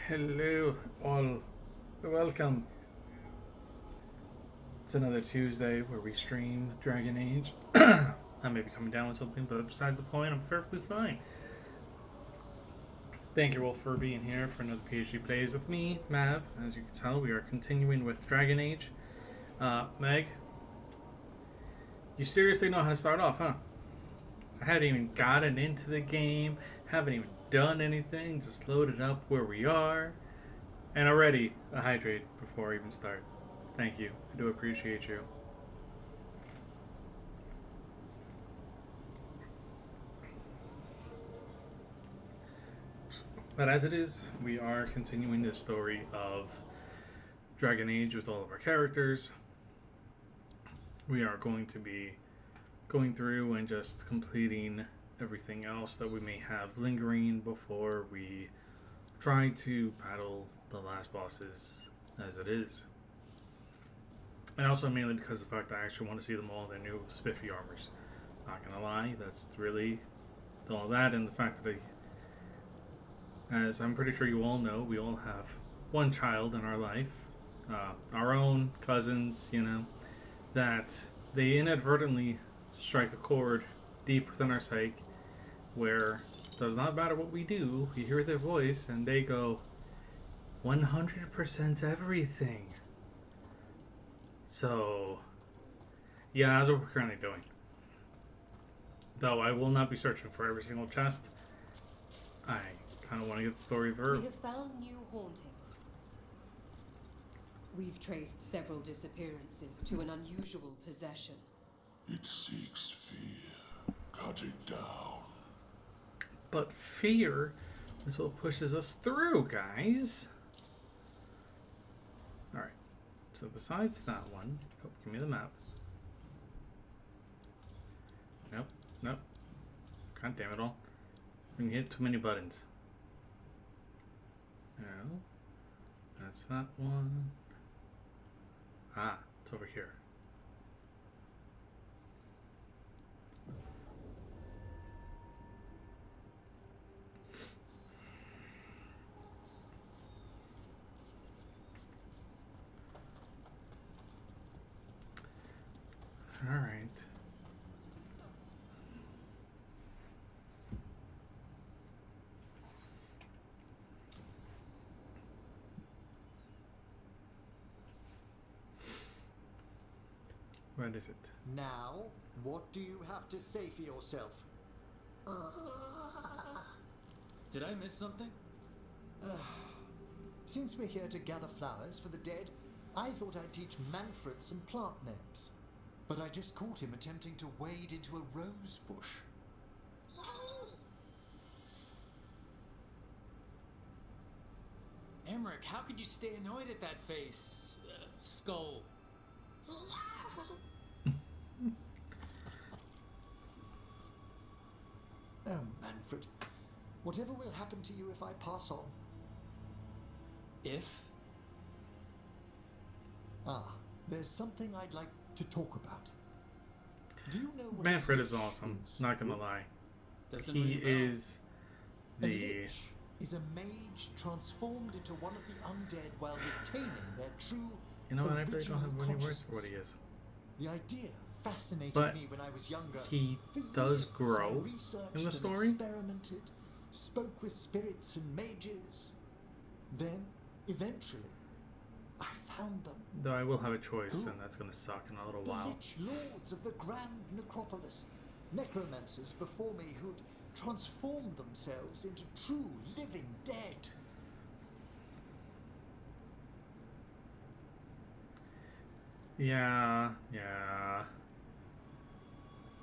Hello, all. Welcome. It's another Tuesday where we stream Dragon Age. I may be coming down with something, but besides the point, I'm perfectly fine. Thank you all for being here for another PHG Plays with me, Mav. As you can tell, we are continuing with Dragon Age. Meg, you seriously know how to start off, huh? I hadn't even gotten into the game, haven't even done anything, just loaded up where we are. And already a hydrate before I even start. Thank you. I do appreciate you. But as it is, we are continuing this story of Dragon Age with all of our characters. We are going to be going through and just completing everything else that we may have lingering before we try to battle the last bosses as it is. And also mainly because of the fact that I actually want to see them all in their new spiffy armors. Not gonna lie, that's really all that, and the fact that as I'm pretty sure you all know, we all have one child in our life, our own cousins, that they inadvertently strike a chord deep within our psyche where it does not matter what we do, we hear their voice and they go 100% everything. So, yeah, that's what we're currently doing. Though I will not be searching for every single chest. I kind of want to get the story through. We have found new hauntings. We've traced several disappearances to an unusual possession. It seeks fear. Cut it down. But fear is what pushes us through, guys. Alright. So besides that one... Oh, give me the map. Nope. God damn it all. We can hit too many buttons. No. That's that one. Ah, it's over here. All right. What is it? Now, what do you have to say for yourself? Did I miss something? Since we're here to gather flowers for the dead, I thought I'd teach Manfred some plant names. But I just caught him attempting to wade into a rose bush. Emmerich, how could you stay annoyed at that face? Skull. Oh, Manfred. Whatever will happen to you if I pass on? If? There's something I'd like to talk about. Do you know what Manfred a is lich awesome, is? not gonna lie. Doesn't He ring a bell. is A the... lich is a mage transformed into one of the undead while retaining their true You know what, I really don't original have any words for what consciousness. he is. The idea fascinated But me when I was younger. he For does years, grow I researched in the and story. experimented, spoke with spirits and mages. Then, eventually, I found them. Though I will have a choice, Who? and that's gonna suck in a little The while. lich lords of the Grand Necropolis. Necromancers before me who'd transformed themselves into true living dead. Yeah.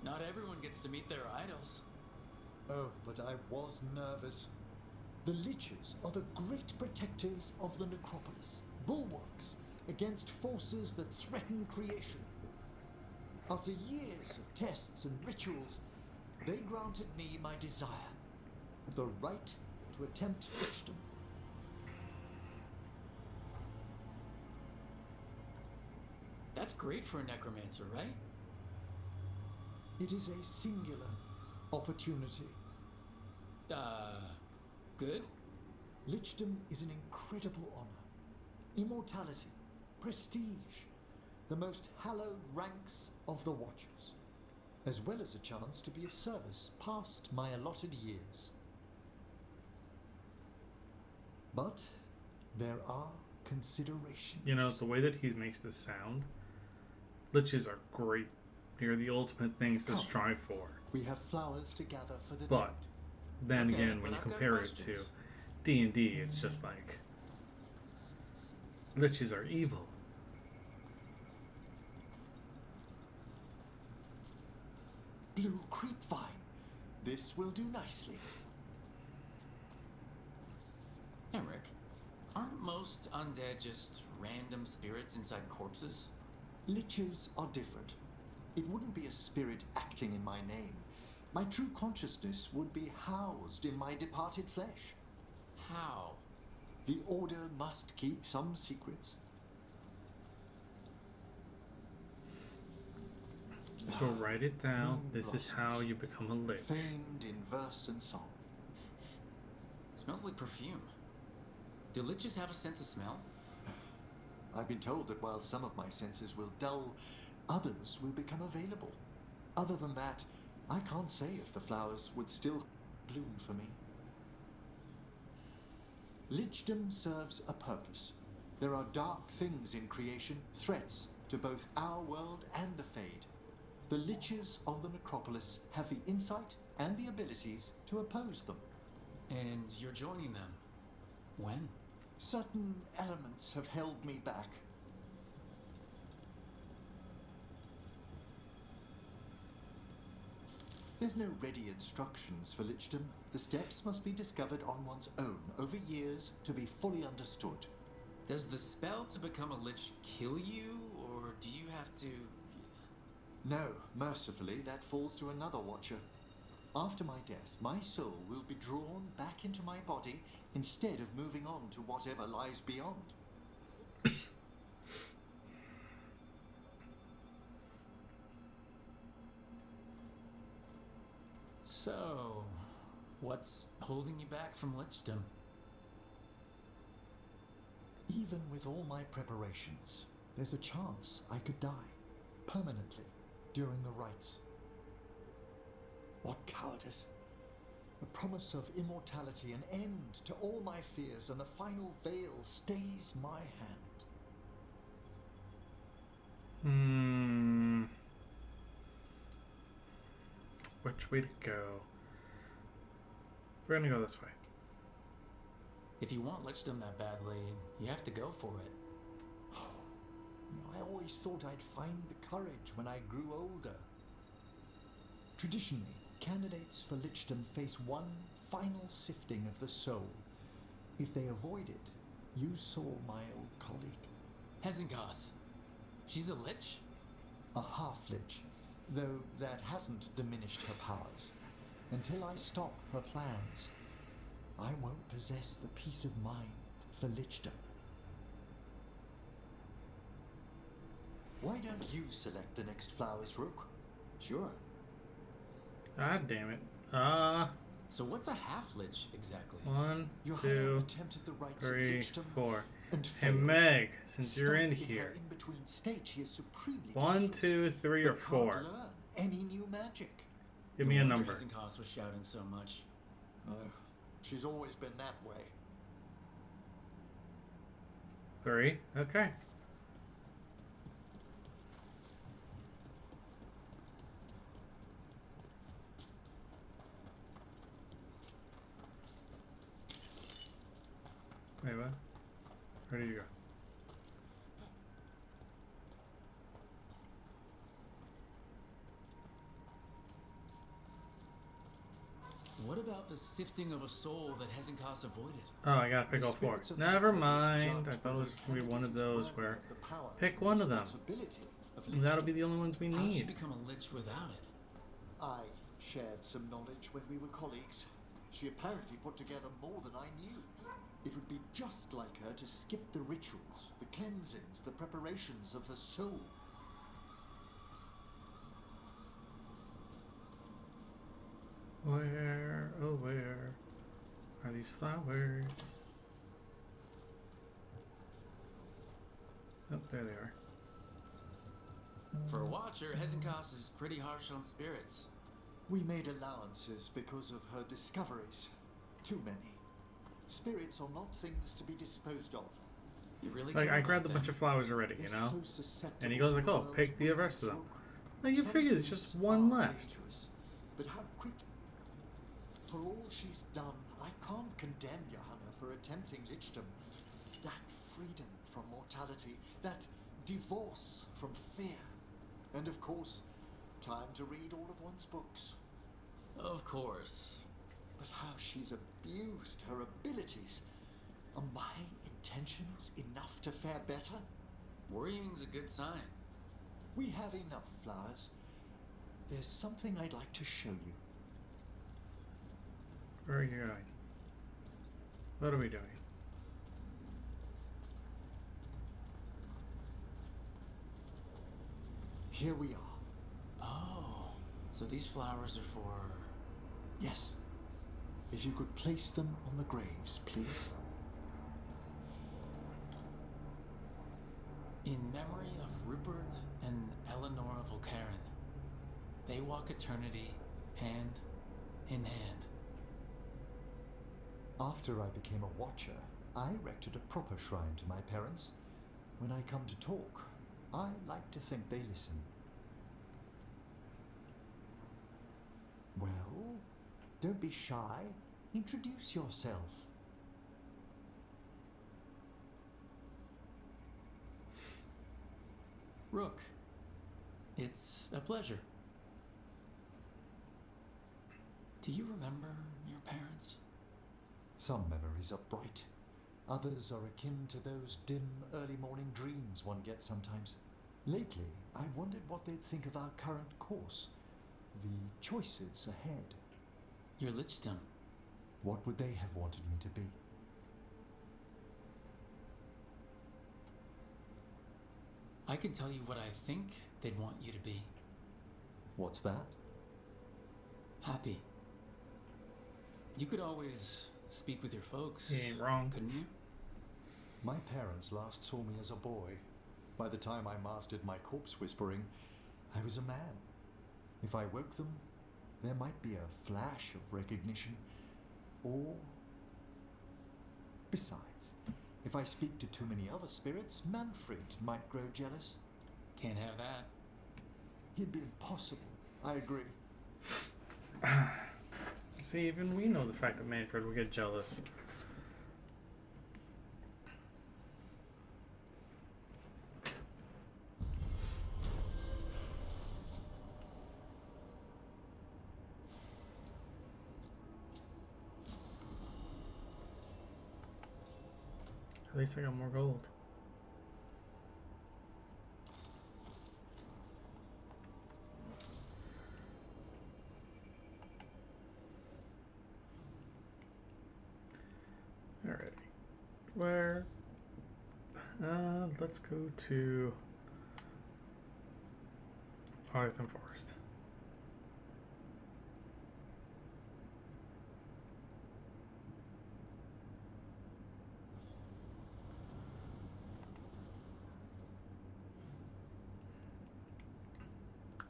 Not everyone gets to meet their idols. Oh, but I was nervous. The liches are the great protectors of the necropolis, bulwarks against forces that threaten creation. After years of tests and rituals, they granted me my desire, the right to attempt lichdom. That's great for a necromancer, right? It is a singular opportunity. Good? Lichdom is an incredible honor. Immortality, prestige, the most hallowed ranks of the Watchers, as well as a chance to be of service past my allotted years. But there are considerations. You know, the way that he makes this sound, liches are great. They're the ultimate things to Come. strive for. We have flowers to gather for the But then Okay, again, but when you I've got compare it to questions. D&D, it's just like liches are evil. Blue creepvine. This will do nicely. Eric, aren't most undead just random spirits inside corpses? Liches are different. It wouldn't be a spirit acting in my name. My true consciousness would be housed in my departed flesh. How? The Order must keep some secrets. So write it down. Moon This is how blossoms. you become a lich. Famed in verse and song. Smells like perfume. Do liches have a sense of smell? I've been told that while some of my senses will dull, others will become available. Other than that, I can't say if the flowers would still bloom for me. Lichdom serves a purpose. There are dark things in creation, threats to both our world and the Fade. The liches of the necropolis have the insight and the abilities to oppose them. And you're joining them. When? Certain elements have held me back. There's no ready instructions for lichdom. The steps must be discovered on one's own over years to be fully understood. Does the spell to become a lich kill you, or do you have to... No, mercifully, that falls to another watcher. After my death, my soul will be drawn back into my body instead of moving on to whatever lies beyond. So, what's holding you back from lichdom? Even with all my preparations, there's a chance I could die permanently during the rites. What cowardice! The promise of immortality, an end to all my fears, and the final veil stays my hand. Which way to go? We're gonna go this way. If you want lichdom that badly, you have to go for it. I always thought I'd find the courage when I grew older. Traditionally, candidates for lichdom face one final sifting of the soul. If they avoid it, you saw my old colleague. Hezenkos. She's a lich? A half-lich, though that hasn't diminished her powers. Until I stop her plans, I won't possess the peace of mind for lichdom. Why don't you select the next flowers, Rook? Sure. Ah, damn it. So what's a half-lich exactly? 1, Your 2, Highness attempted the rites of 3, lichdom 4. and Hey failed. Meg, since you're in Stuck her here, in-between state, she is supremely 1, dangerous, 2, 3, or but can't 4. learn any new magic. Give me a No wonder number. Hezenkos was shouting so much. Oh, she's always been that way. 3. Okay. Wait, what? Where did you go? What about the sifting of a soul that Hezenkos avoided? Oh, I gotta pick The all 4. spirits of the Never necropolis mind. I judged thought it whether was just gonna be one of candidate is those worthy where of the power pick and one of them. responsibility of And that'll lichdom. be the only ones we How'd she need. become a lich without it? I shared some knowledge when we were colleagues. She apparently put together more than I knew. It would be just like her to skip the rituals, the cleansings, the preparations of the soul. Where, oh where are these flowers? there they are. For a watcher, Hezekiah is pretty harsh on spirits. We made allowances because of her discoveries. Too many. Spirits are not things to be disposed of. You really Like, care I about grabbed a them? bunch of flowers already, you They're know? so susceptible And he goes to like, the oh, world's pick the winds rest of them. look. Like, you Some figure there's spirits just one are left. dangerous, but how quick... For all she's done, I can't condemn Johanna for attempting lichdom. That freedom from mortality, that divorce from fear, and of course, time to read all of one's books. Of course. But how she's abused her abilities. Are my intentions enough to fare better? Worrying's a good sign. We have enough flowers. There's something I'd like to show you. Where are you going? What are we doing? Here we are. Oh, so these flowers are for... Yes. If you could place them on the graves, please. In memory of Rupert and Eleanor Volkaren. They walk eternity hand in hand. After I became a watcher, I erected a proper shrine to my parents. When I come to talk, I like to think they listen. Well, don't be shy. Introduce yourself. Rook, it's a pleasure. Do you remember your parents? Some memories are bright. Others are akin to those dim early morning dreams one gets sometimes. Lately, I wondered what they'd think of our current course. The choices ahead. Your lichdom. What would they have wanted me to be? I can tell you what I think they'd want you to be. What's that? Happy. You could always speak with your folks, He ain't wrong. couldn't you? My parents last saw me as a boy. By the time I mastered my corpse whispering, I was a man. If I woke them, there might be a flash of recognition. Or... Besides, if I speak to too many other spirits, Manfred might grow jealous. Can't have that. It'd be impossible. I agree. See, even we know the fact that Manfred would get jealous. At least I got more gold. Alrighty. Where? Let's go to Arthur Forest.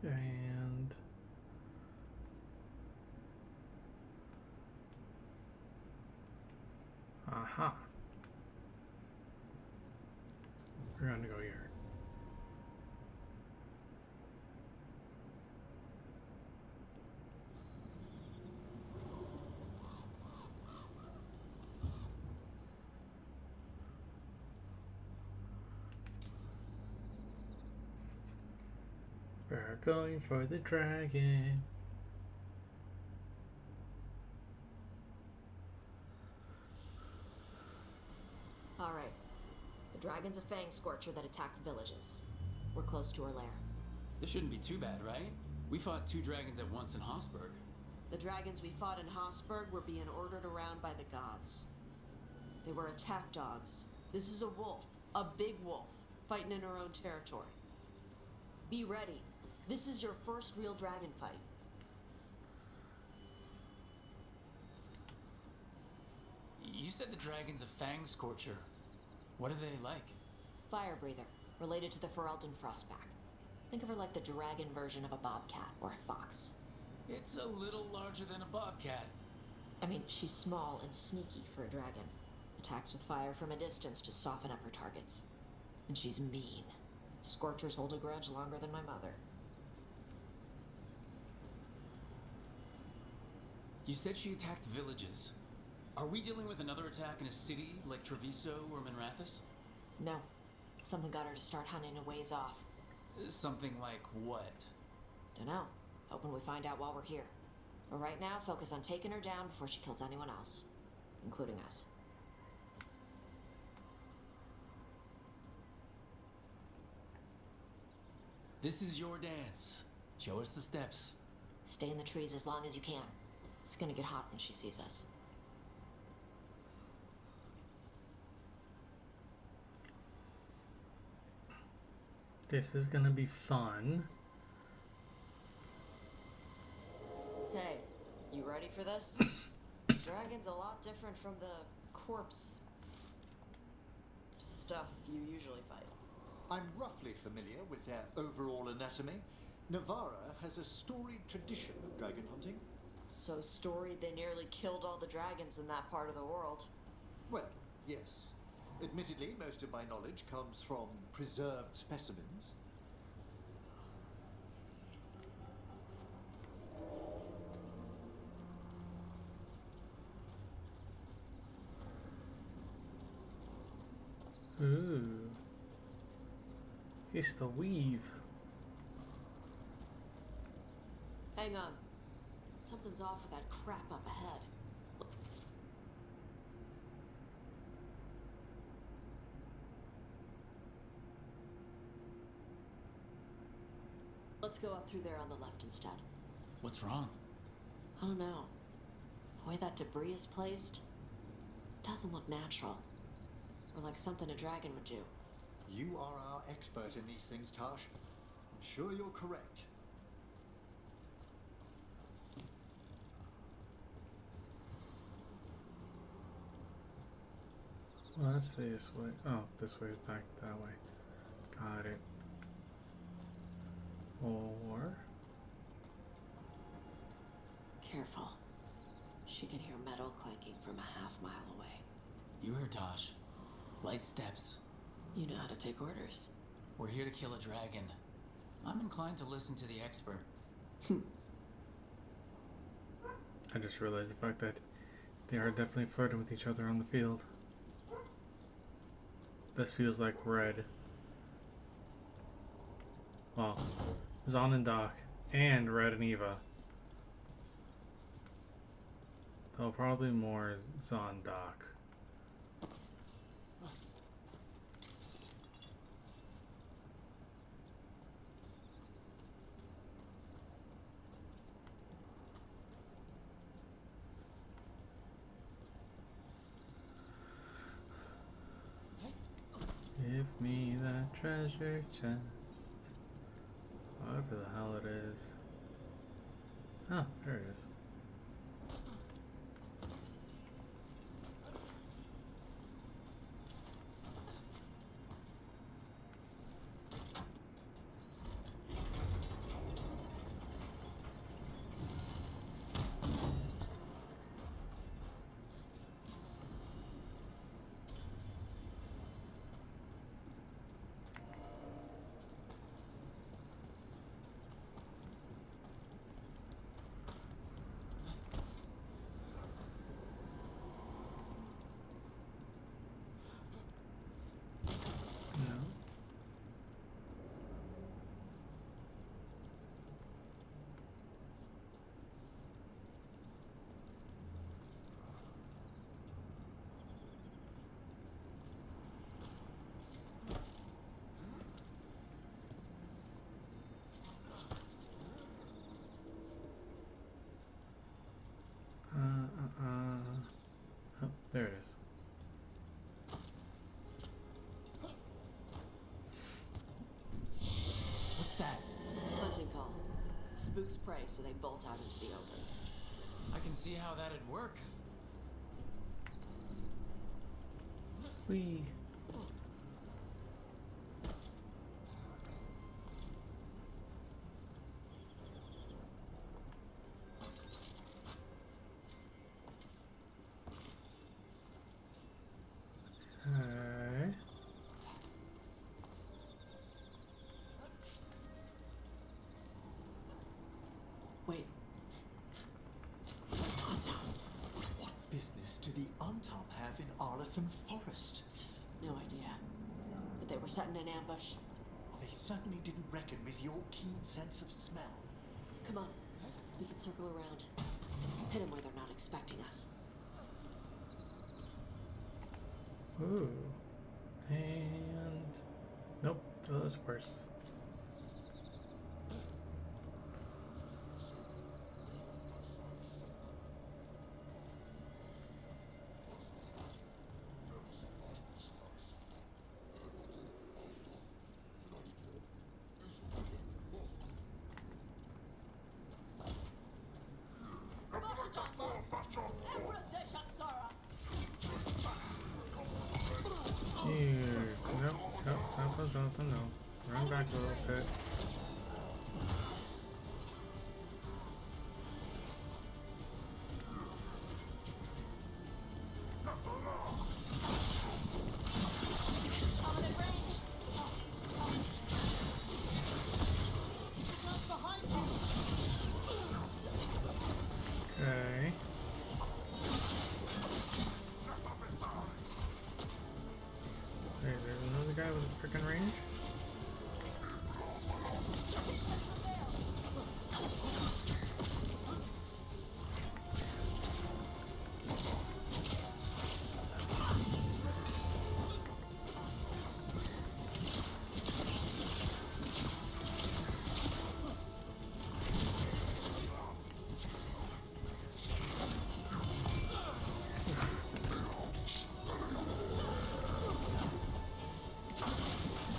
And aha. We're going to go here. We're going for the dragon. Alright. The dragon's a fang scorcher that attacked villages. We're close to her lair. This shouldn't be too bad, right? We fought 2 dragons at once in Hosberg. The dragons we fought in Hosberg were being ordered around by the gods. They were attack dogs. This is a wolf. A big wolf. Fighting in her own territory. Be ready. This is your first real dragon fight. You said the dragon's a fang scorcher. What are they like? Fire breather. related to the Ferelden Frostback. Think of her like the dragon version of a bobcat or a fox. It's a little larger than a bobcat. I mean, she's small and sneaky for a dragon. Attacks with fire from a distance to soften up her targets. And she's mean. Scorchers hold a grudge longer than my mother. You said she attacked villages. Are we dealing with another attack in a city like Treviso or Minrathous? No. Something got her to start hunting a ways off. Something like what? Dunno. Hoping we find out while we're here. But right now, focus on taking her down before she kills anyone else. Including us. This is your dance. Show us the steps. Stay in the trees as long as you can. It's gonna get hot when she sees us. This is gonna be fun. Hey, you ready for this? Dragon's a lot different from the corpse stuff you usually fight. I'm roughly familiar with their overall anatomy. Navarra has a storied tradition of dragon hunting. So storied they nearly killed all the dragons in that part of the world. Well, yes. Admittedly, most of my knowledge comes from preserved specimens. Ooh. It's the weave. Hang on. Something's off with that crap up ahead. Let's go up through there on the left instead. What's wrong? I don't know. The way that debris is placed doesn't look natural. Or like something a dragon would do. You are our expert in these things, Tash. I'm sure you're correct. Well, that's this way. Oh, this way is back that way. Got it. Or... Careful. She can hear metal clanking from a half-mile away. You heard Tosh. Light steps. You know how to take orders. We're here to kill a dragon. I'm inclined to listen to the expert. I just realized the fact that they are definitely flirting with each other on the field. This feels like red. Well, Zon and Doc, and Red and Eva. Though probably more Zon Doc. Give me that treasure chest. Whatever the hell it is. Oh, there it is. No. Oh, there it is. What's that? Hunting call. Spooks prey, so they bolt out into the open. I can see how that'd work. Whee! earthen forest. No idea. But they were setting an ambush. They certainly didn't reckon with your keen sense of smell. Come on. We can circle around. Hit them where they're not expecting us. Ooh. And nope, that was worse. Here. No. Run back a little bit. Okay. Hey, there's another guy with a freaking range.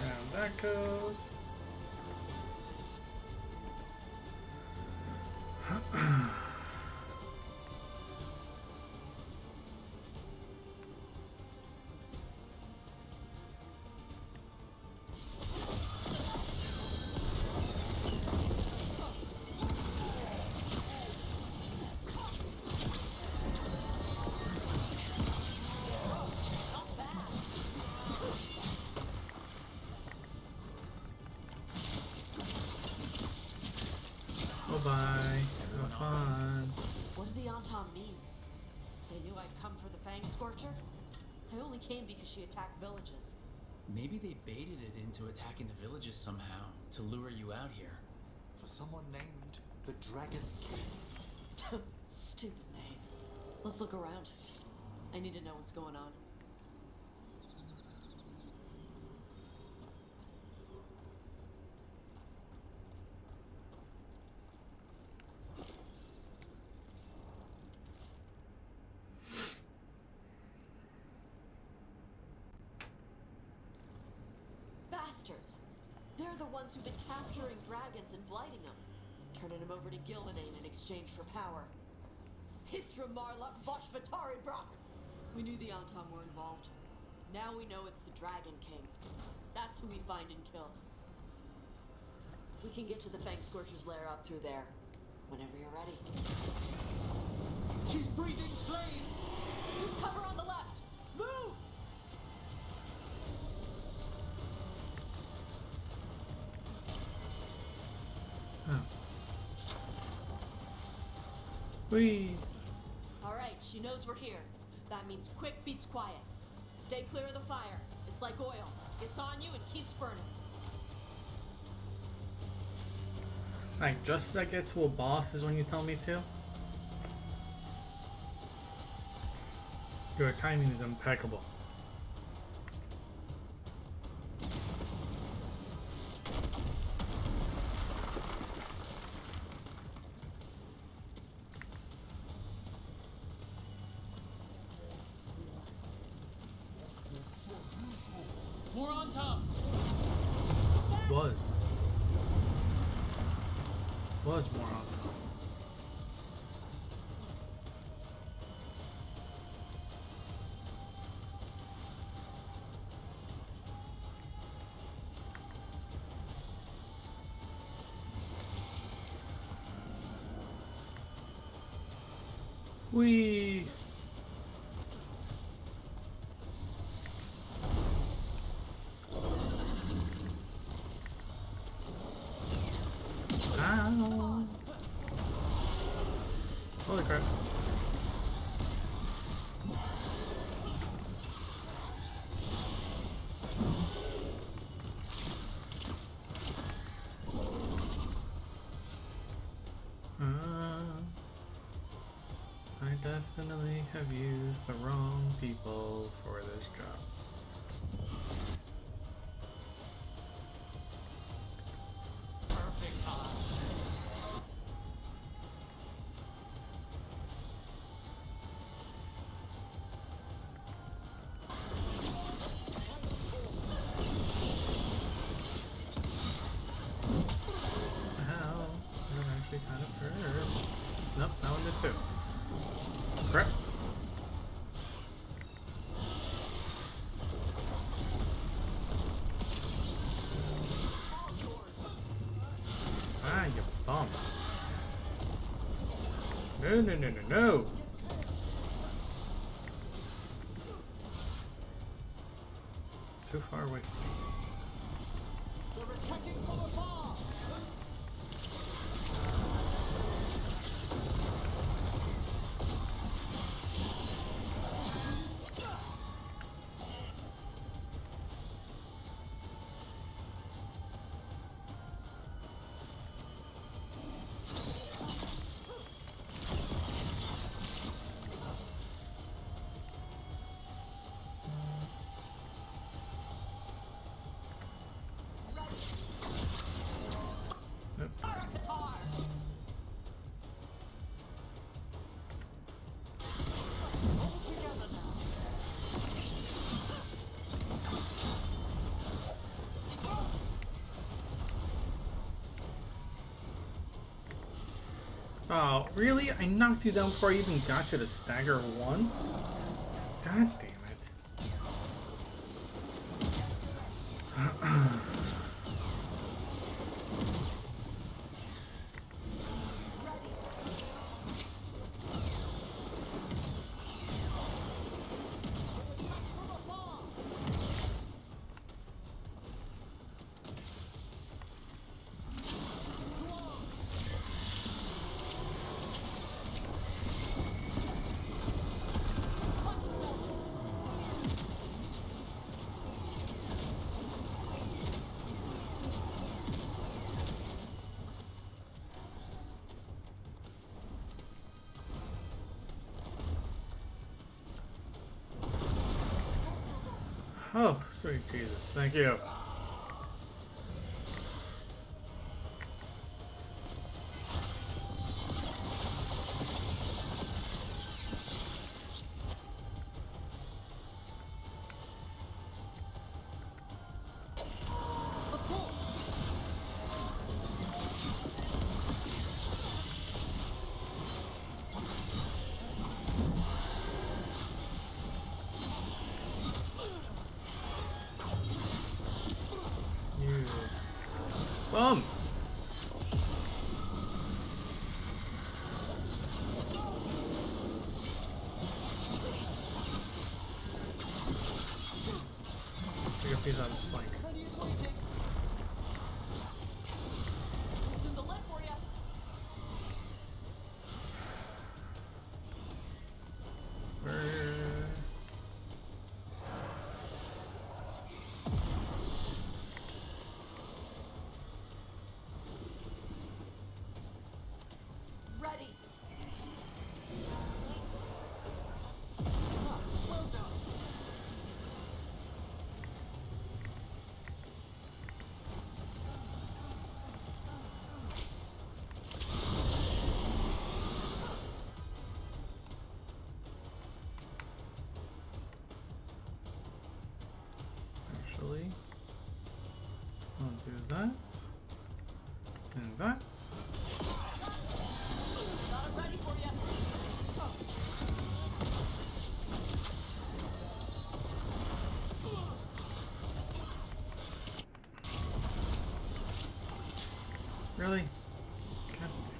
Down that goes. Bye-bye. Have fun. What did the Anton mean? They knew I'd come for the Fang Scorcher? I only came because she attacked villages. Maybe they baited it into attacking the villages somehow to lure you out here. For someone named the Dragon King. Stupid name. Let's look around. I need to know what's going on. Bastards! They're the ones who've been capturing dragons and blighting them, turning them over to Gildanane in exchange for power. Hisra Marluk Voshvatari Brock! We knew the Anton were involved. Now we know it's the Dragon King. That's who we find and kill. We can get to the Fang Scorcher's lair up through there. Whenever you're ready. She's breathing flame! Use cover on the left! Move! Oh. Whee! Alright, she knows we're here. That means quick beats quiet. Stay clear of the fire. It's like oil. It's on you and keeps burning. Like, just as I get to a boss is when you tell me to? Your timing is impeccable. More on top! Was more on top. Whee! Ow! Holy crap. I definitely have used the wrong people for this job. Perfect time. Ow, that actually kind of hurt. Nope, that one did too. Crap. Ah, you bum. No, no, no, no, no. Too far away. They're attacking from afar! Nope. All together now! Oh, really? I knocked you down before I even got you to stagger once? God damn it. Oh, sweet Jesus. Thank you. You bum. Take a piece out of this flank. Ready and waiting! Soon to live for you. Where- Ready. Ah, well done! Actually, I'll do that. And that. Got it ready for you. Really? God damn it.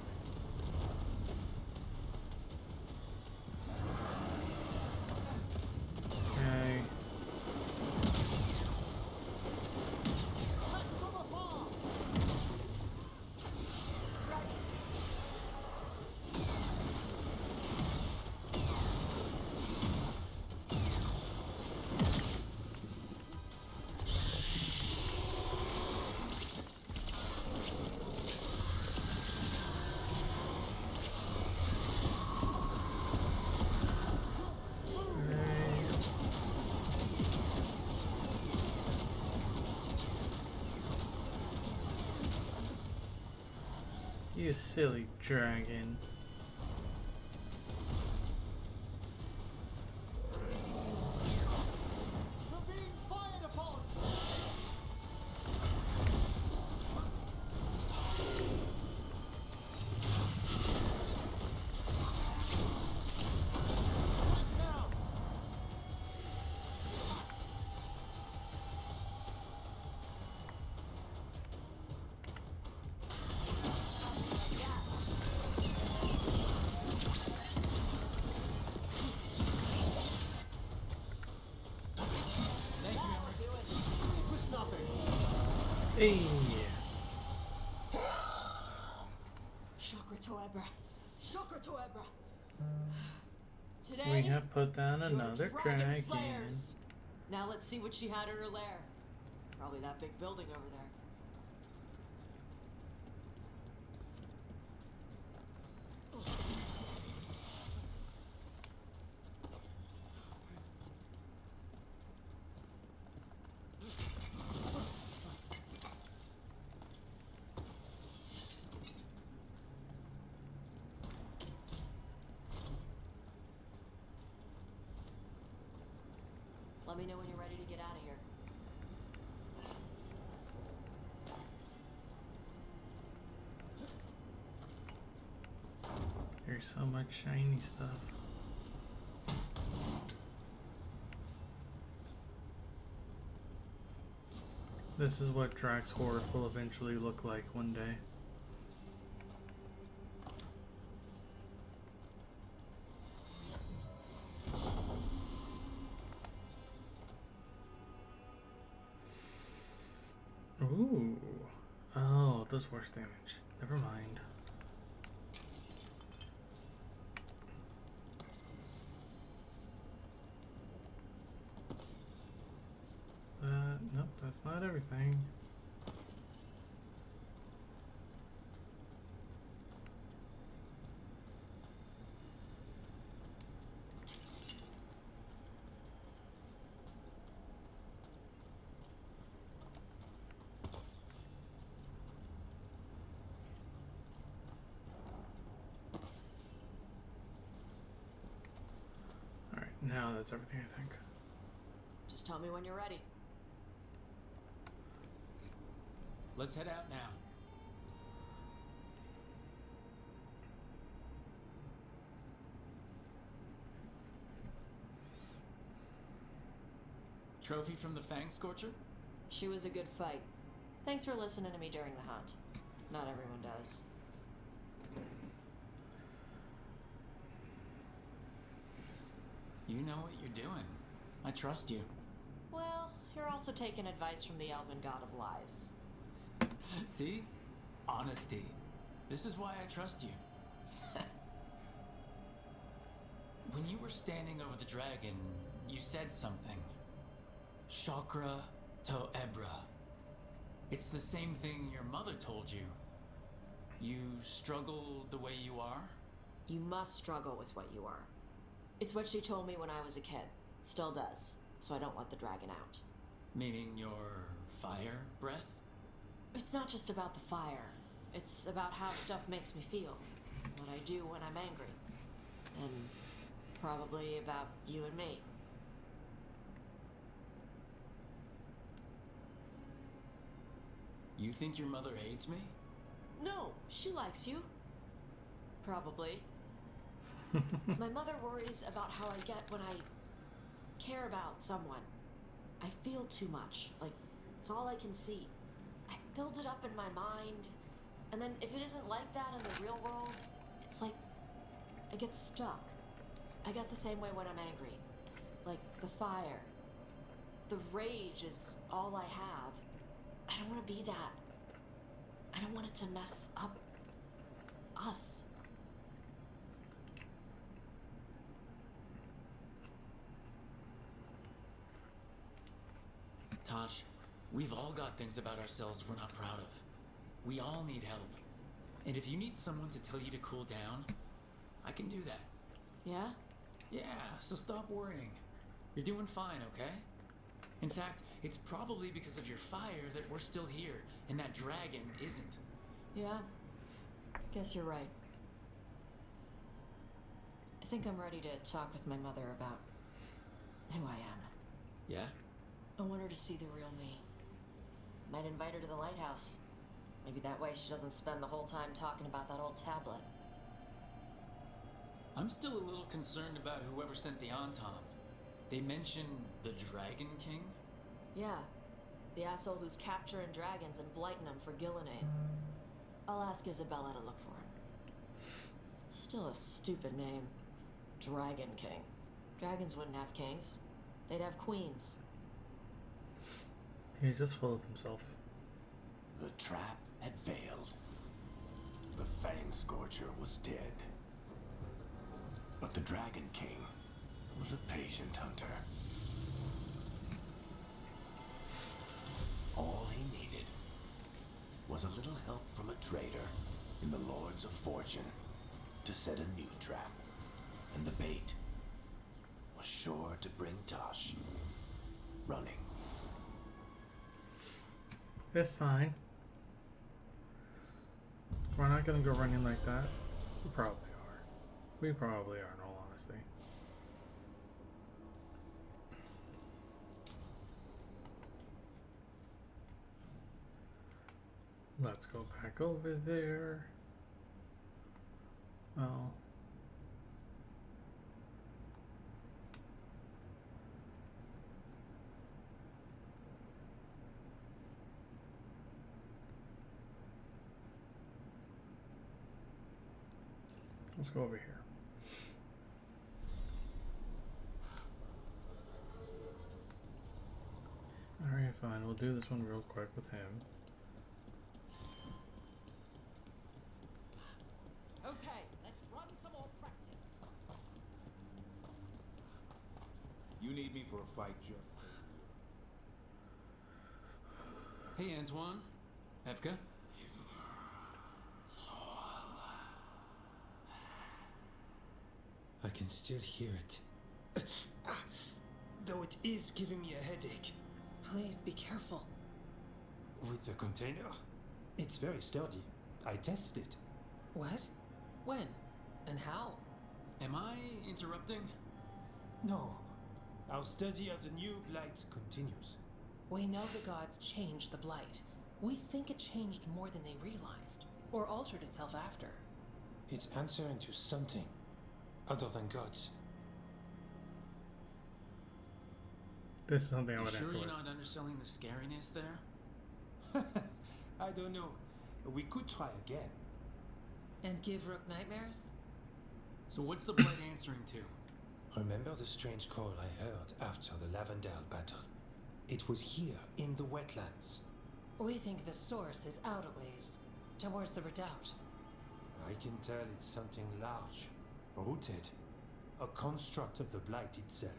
Okay. From afar! You silly dragon. We're being fired upon! Now! Thank you, Emery. It was nothing. Hey. Chakra Toebra. Chakra Toebra. Today, We have put down you're another dragon dragon. slayers. Now let's see what she had in her lair. Probably that big building over there. Let me know when you're ready to get out of here. There's so much shiny stuff. This is what Drax Horde will eventually look like one day. Ooh. Oh, does worse damage. Never mind. Is that... Nope, that's not everything. Alright, now that's everything, I think. Just tell me when you're ready. Let's head out now. Trophy from the Fang Scorcher? She was a good fight. Thanks for listening to me during the hunt. Not everyone does. You know what you're doing. I trust you. Well, you're also taking advice from the elven god of lies. See? Honesty. This is why I trust you. When you were standing over the dragon, you said something. Chakra Toebra. It's the same thing your mother told you. You struggle the way you are? You must struggle with what you are. It's what she told me when I was a kid. Still does. So I don't want the dragon out. Meaning your fire breath? It's not just about the fire. It's about how stuff makes me feel. What I do when I'm angry. And probably about you and me. You think your mother hates me? No, she likes you. Probably. My mother worries about how I get when I care about someone. I feel too much. Like, it's all I can see. I build it up in my mind. And then if it isn't like that in the real world, it's like I get stuck. I get the same way when I'm angry. Like the fire. The rage is all I have. I don't want to be that. I don't want it to mess up us. Tosh, we've all got things about ourselves we're not proud of. We all need help. And if you need someone to tell you to cool down, I can do that. Yeah? Yeah, so stop worrying. You're doing fine, okay? In fact, it's probably because of your fire that we're still here, and that dragon isn't. Yeah. Guess you're right. I think I'm ready to talk with my mother about who I am. Yeah? I want her to see the real me. Might invite her to the lighthouse. Maybe that way she doesn't spend the whole time talking about that old tablet. I'm still a little concerned about whoever sent the Anton. They mentioned the Dragon King? Yeah, the asshole who's capturing dragons and blighting them for Gillenade. I'll ask Isabella to look for him. Still a stupid name. Dragon King. Dragons wouldn't have kings. They'd have queens. He's just full of himself. The trap had failed. The Fang Scorcher was dead. But the Dragon King was a patient hunter. All he needed was a little help from a trader in the Lords of Fortune to set a new trap. And the bait was sure to bring Tosh running. It's fine. We're not gonna go running like that. We probably are. We probably are, in all honesty. Let's go back over there. Oh. Let's go over here. Alright, fine. We'll do this one real quick with him. Okay, let's run some more practice. You need me for a fight, just Hey, Antoine. Evka? I can still hear it. Though it is giving me a headache. Please be careful. With the container? It's very sturdy. I tested it. What? When? And how? Am I interrupting? No. Our study of the new blight continues. We know the gods changed the blight. We think it changed more than they realized, or altered itself after. It's answering to something other than gods. This is something I You would sure answer you're with. not underselling the scariness there? I don't know. We could try again. And give Rook nightmares? So what's the blight answering to? Remember the strange call I heard after the Lavendale battle? It was here in the wetlands. We think the source is out a ways, towards the redoubt. I can tell it's something large, rooted, a construct of the blight itself,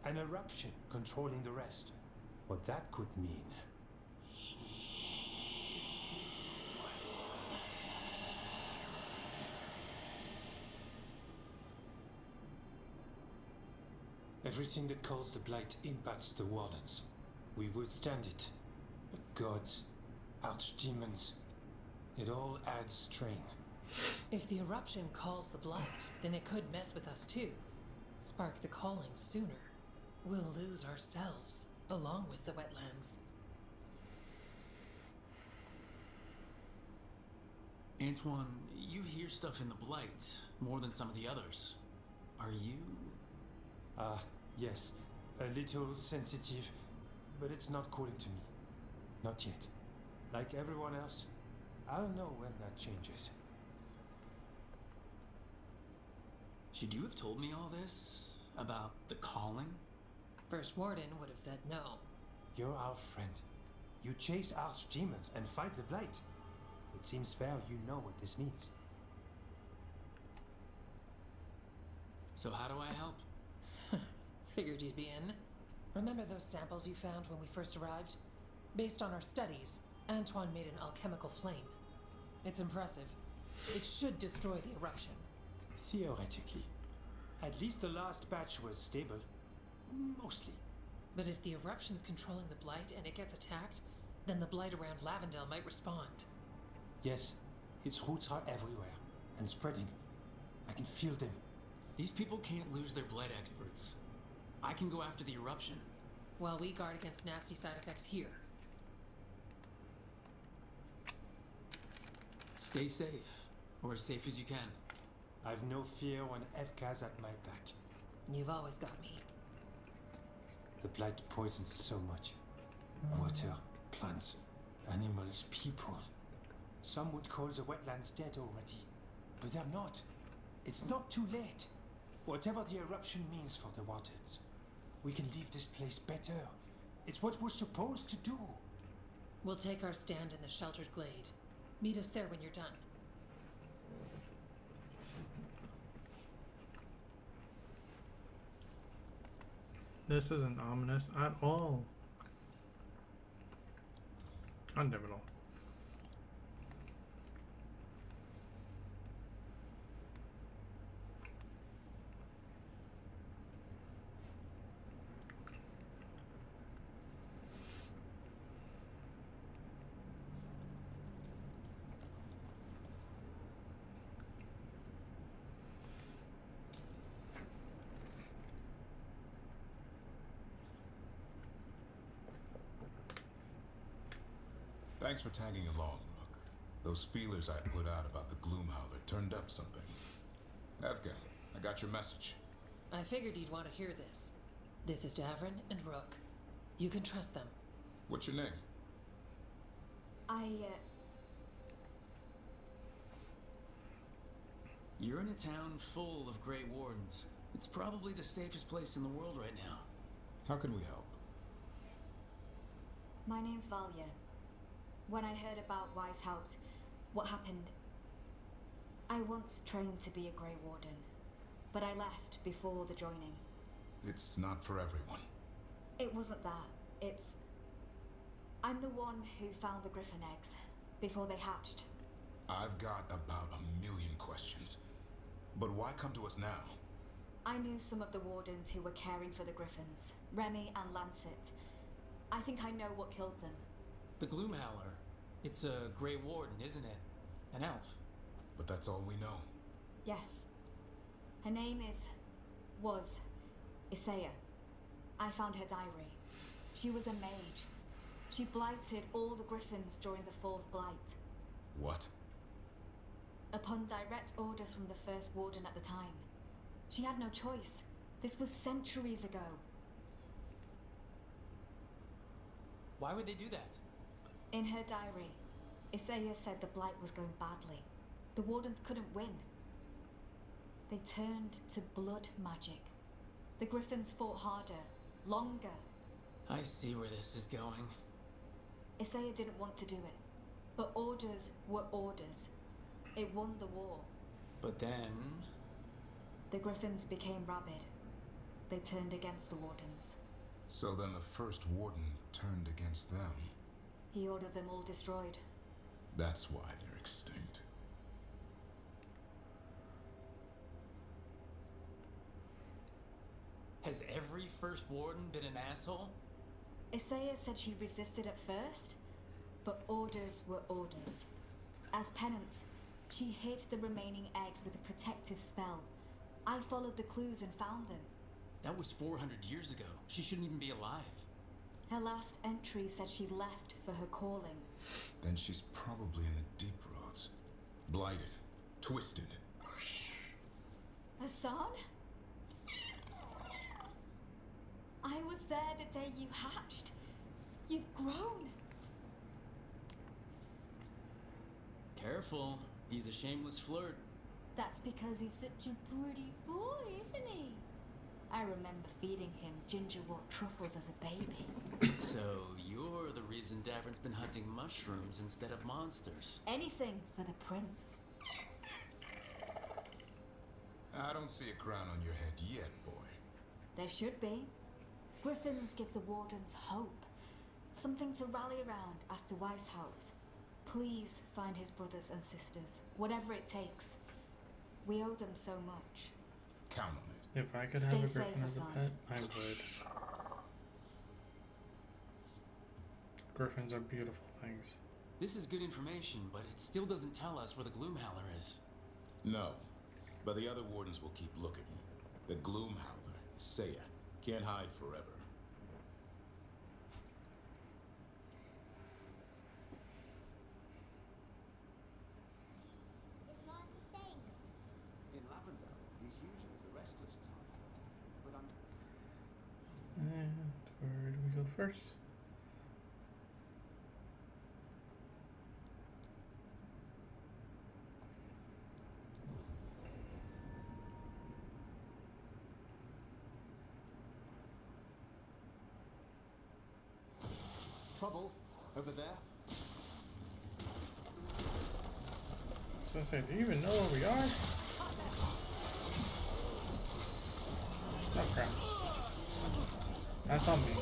an eruption controlling the rest. What that could mean. Everything that calls the blight impacts the wardens. We withstand it. But gods, archdemons, it all adds strain. If the eruption calls the blight, then it could mess with us too. Spark the calling sooner. We'll lose ourselves, along with the wetlands. Antoine, you hear stuff in the blight more than some of the others. Are you? Yes. A little sensitive, but it's not calling to me. Not yet. Like everyone else, I'll know when that changes. Should you have told me all this? About the calling? First Warden would have said no. You're our friend. You chase archdemons and fight the blight. It seems fair you know what this means. So how do I help? Figured you'd be in. Remember those samples you found when we first arrived? Based on our studies, Antoine made an alchemical flame. It's impressive. It should destroy the eruption. Theoretically. At least the last batch was stable. Mostly. But if the eruption's controlling the blight and it gets attacked, then the blight around Lavendale might respond. Yes, Its roots are everywhere and spreading. I can feel them. These people can't lose their blade experts. I can go after the eruption. While we guard against nasty side effects here. Stay safe, or as safe as you can. I've no fear when Evka's at my back. You've always got me. The blight poisons so much. Water, plants, animals, people. Some would call the wetlands dead already, but they're not. It's not too late. Whatever the eruption means for the waters, we can leave this place better. It's what we're supposed to do. We'll take our stand in the sheltered glade. Meet us there when you're done. This isn't ominous at all. I never know. Thanks for tagging along, Rook. Those feelers I put out about the Gloomhowler turned up something. Evka, I got your message. I figured you'd want to hear this. This is Davrin and Rook. You can trust them. What's your name? You're in a town full of Grey Wardens. It's probably the safest place in the world right now. How can we help? My name's Valia. When I heard about Weishaupt, what happened, I once trained to be a Grey Warden, but I left before the joining. It's not for everyone. It wasn't that. I'm the one who found the griffin eggs before they hatched. I've got about 1,000,000 questions. But why come to us now? I knew some of the wardens who were caring for the griffins, Remy and Lancet. I think I know what killed them. The Gloomhowler. It's a Grey Warden, isn't it? An elf. But that's all we know. Yes. Her name was Isaiah. I found her diary. She was a mage. She blighted all the griffins during the fourth blight. What? Upon direct orders from the first warden at the time. She had no choice. This was centuries ago. Why would they do that? In her diary, Isaiah said the blight was going badly. The wardens couldn't win. They turned to blood magic. The griffins fought harder, longer. I see where this is going. Isaiah didn't want to do it, but orders were orders. It won the war. But then... The griffins became rabid. They turned against the wardens. So then the first warden turned against them. He ordered them all destroyed. That's why they're extinct. Has every first warden been an asshole? Isaiah said she resisted at first, but orders were orders. As penance, she hid the remaining eggs with a protective spell. I followed the clues and found them. That was 400 years ago. She shouldn't even be alive. Her last entry said she left for her calling. Then she's probably in the deep roads. Blighted. Twisted. Hassan? I was there the day you hatched. You've grown. Careful. He's a shameless flirt. That's because he's such a pretty boy, isn't he? I remember feeding him gingerwort truffles as a baby. So you're the reason Davrin's been hunting mushrooms instead of monsters. Anything for the prince. I don't see a crown on your head yet, boy. There should be. Griffins give the wardens hope. Something to rally around after Weishaupt. Please find his brothers and sisters, whatever it takes. We owe them so much. Count on it. If I could Stay have a safe, griffin as a Hassan. pet, I would. Griffins are beautiful things. This is good information, but it still doesn't tell us where the Gloomhowler is. No, but the other wardens will keep looking. The Gloomhowler, Seiya, can't hide forever. In Lavender is usually the restless time, but I'm And where do we go first? trouble over there. So I say, do you even know where we are? Oh crap. That's on me.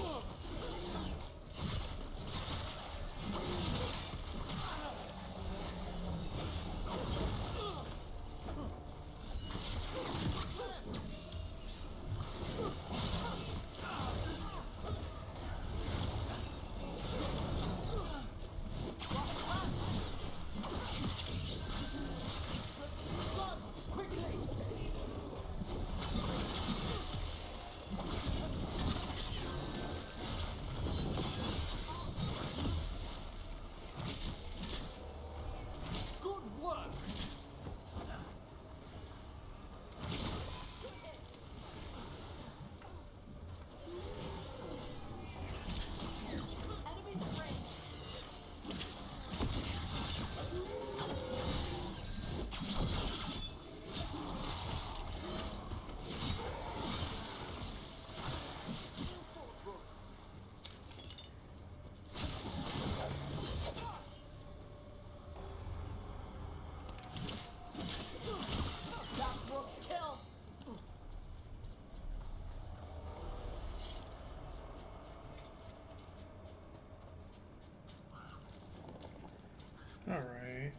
All right.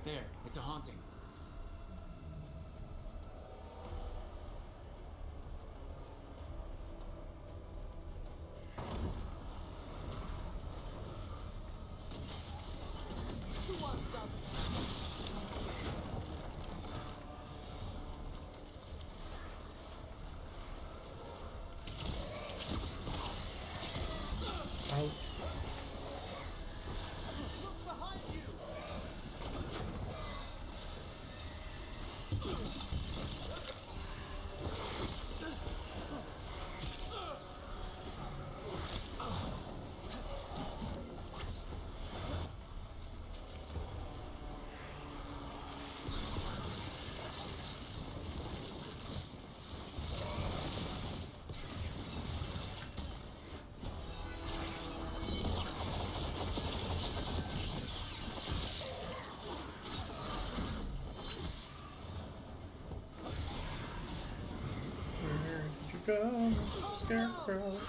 There, it's a haunting. Who wants some? Out. Look behind you! Where did you go, Mr. Scarecrow?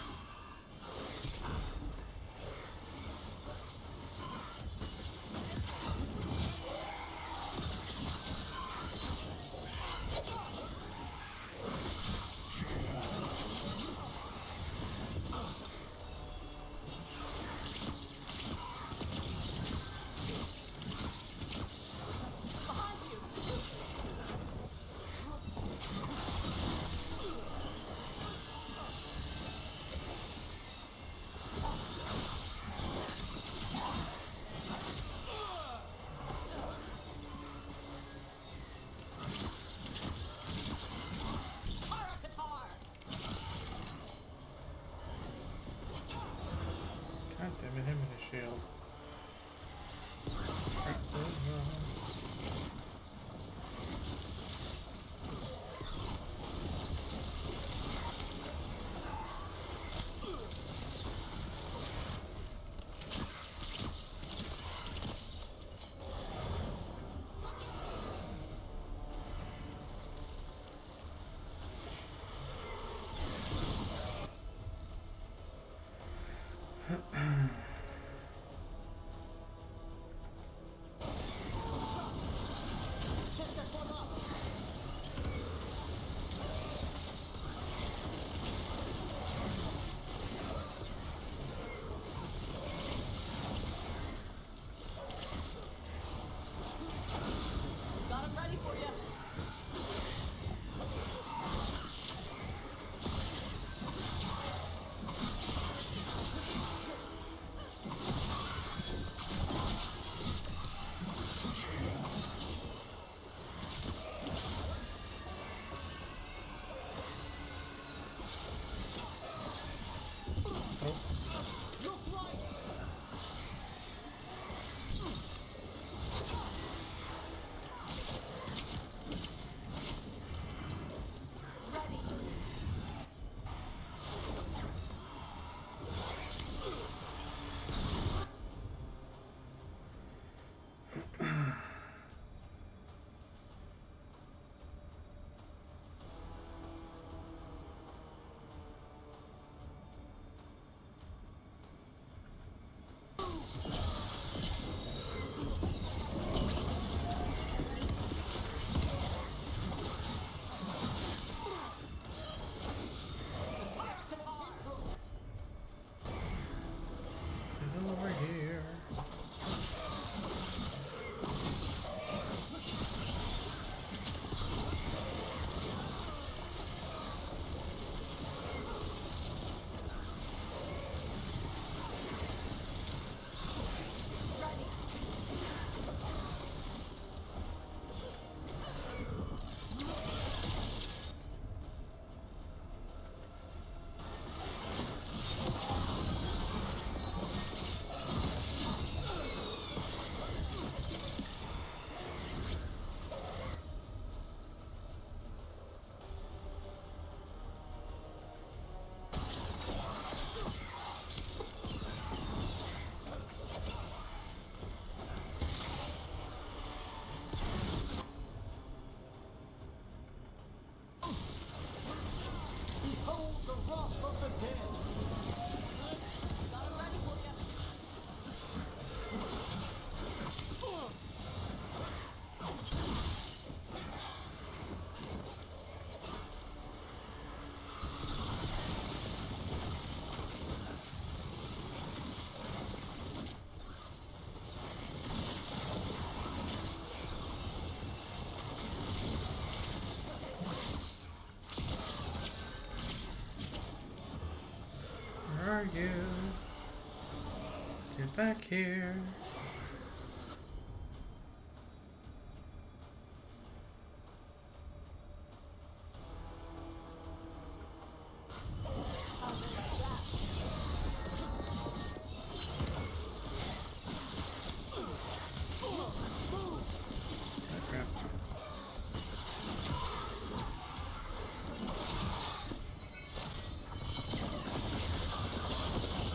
back here.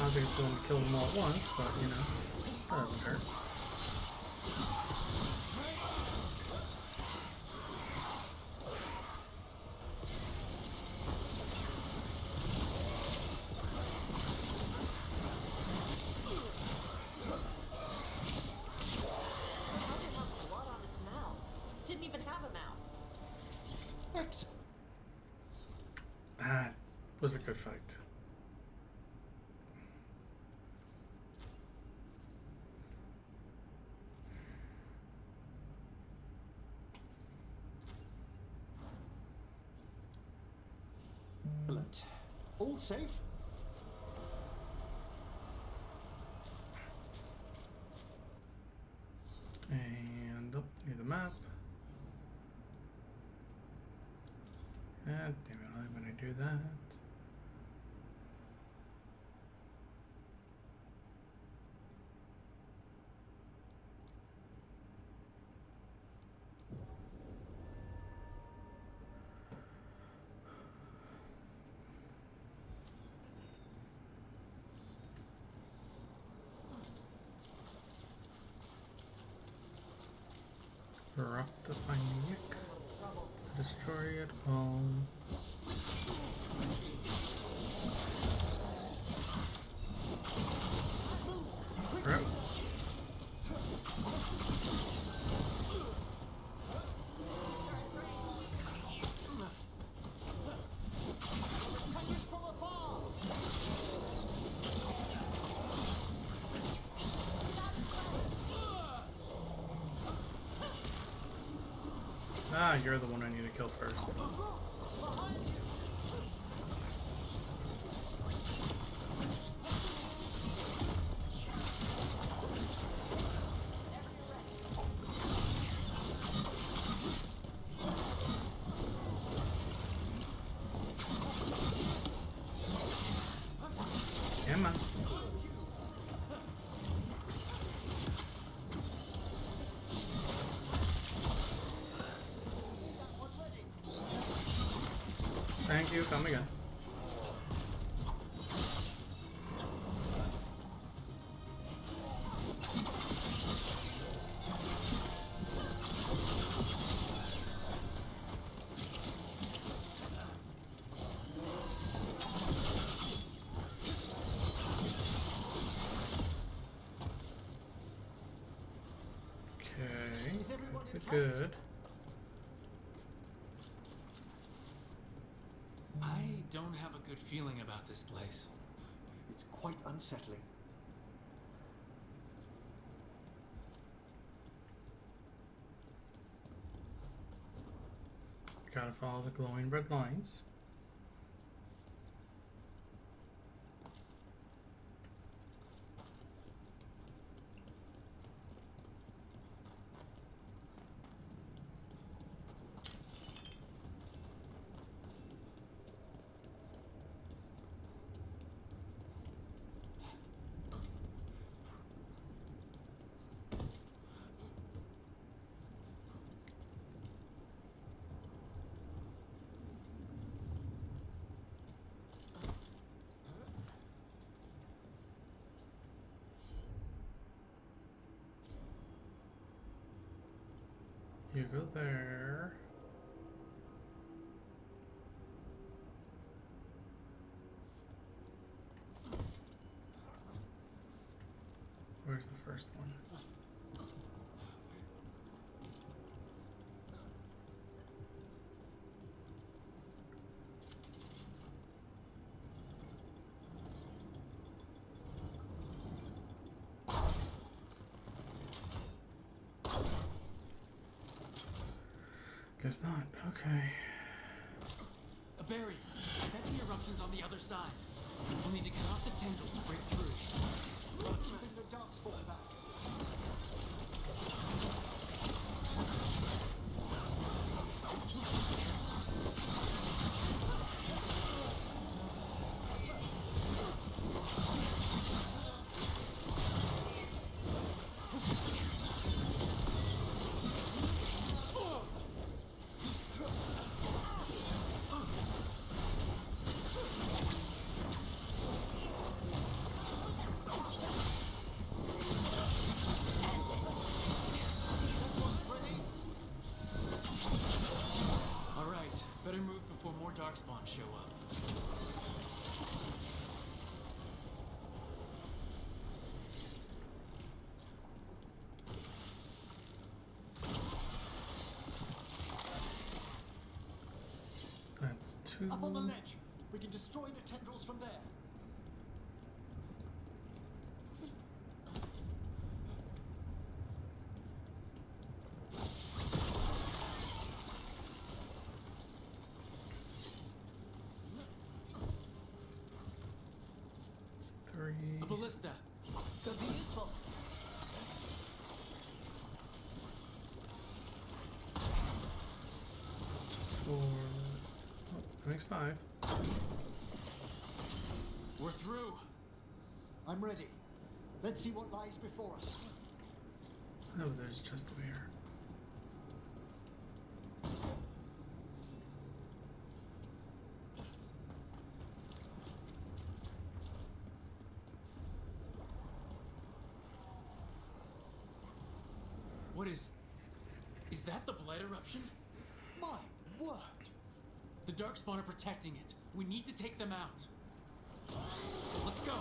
Obviously, want to kill them all at once, but you know, that doesn't hurt. It has blood on its mouth. Didn't even have a mouth. That was a good fight. Excellent. All safe? And oh, need the map. And damn it, I'm gonna do that. Corrupt the Finiac. Destroy it all. Crap. Ah, you're the one I need to kill first. Come on. Thank you, come again. Okay, Is everyone good, intact? good. I don't have a good feeling about this place. It's quite unsettling. Gotta follow the glowing red lines. You go there. Where's the first one? Guess not. Okay. A barrier. Bet the eruption's on the other side. We'll need to cut off the tendrils to break through. Keeping the darkspawn back. Alright, better move before more darkspawn show up. That's 2. Up on the ledge. We can destroy the tendrils from there. It's 3. A ballista. Could be useful. 4. Oh, that makes 5. We're through. I'm ready. Let's see what lies before us. Oh, there's just a bear. What is that the blight eruption? My word! The darkspawn are protecting it. We need to take them out. Let's go.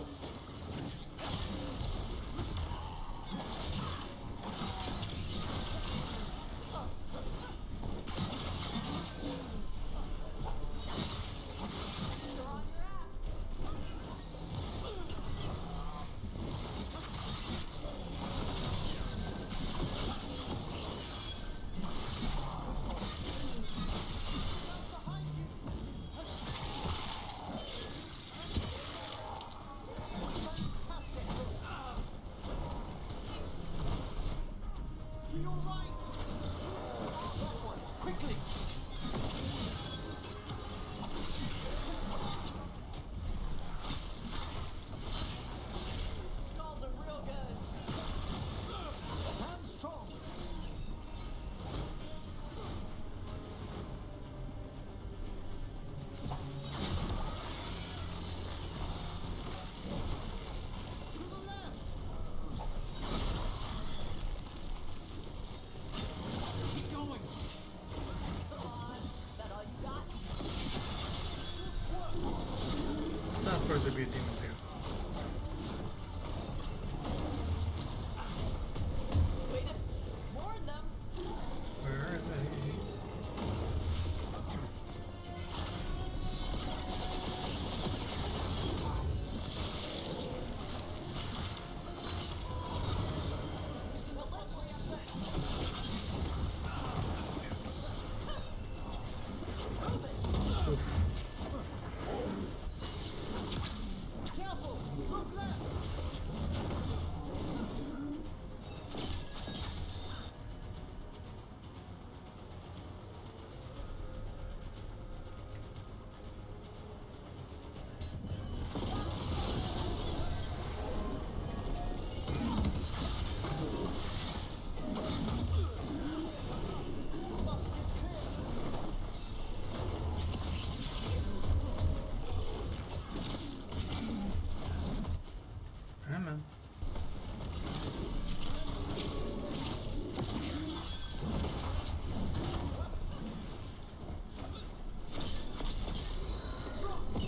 To your right! Quickly. Scalds are real good. Stand strong! To the left! Keep going. Come on. That all you got? Now, of course, there'd be a demon too. Way to warn them. Where are they? Oof. Careful! Look left! Come on.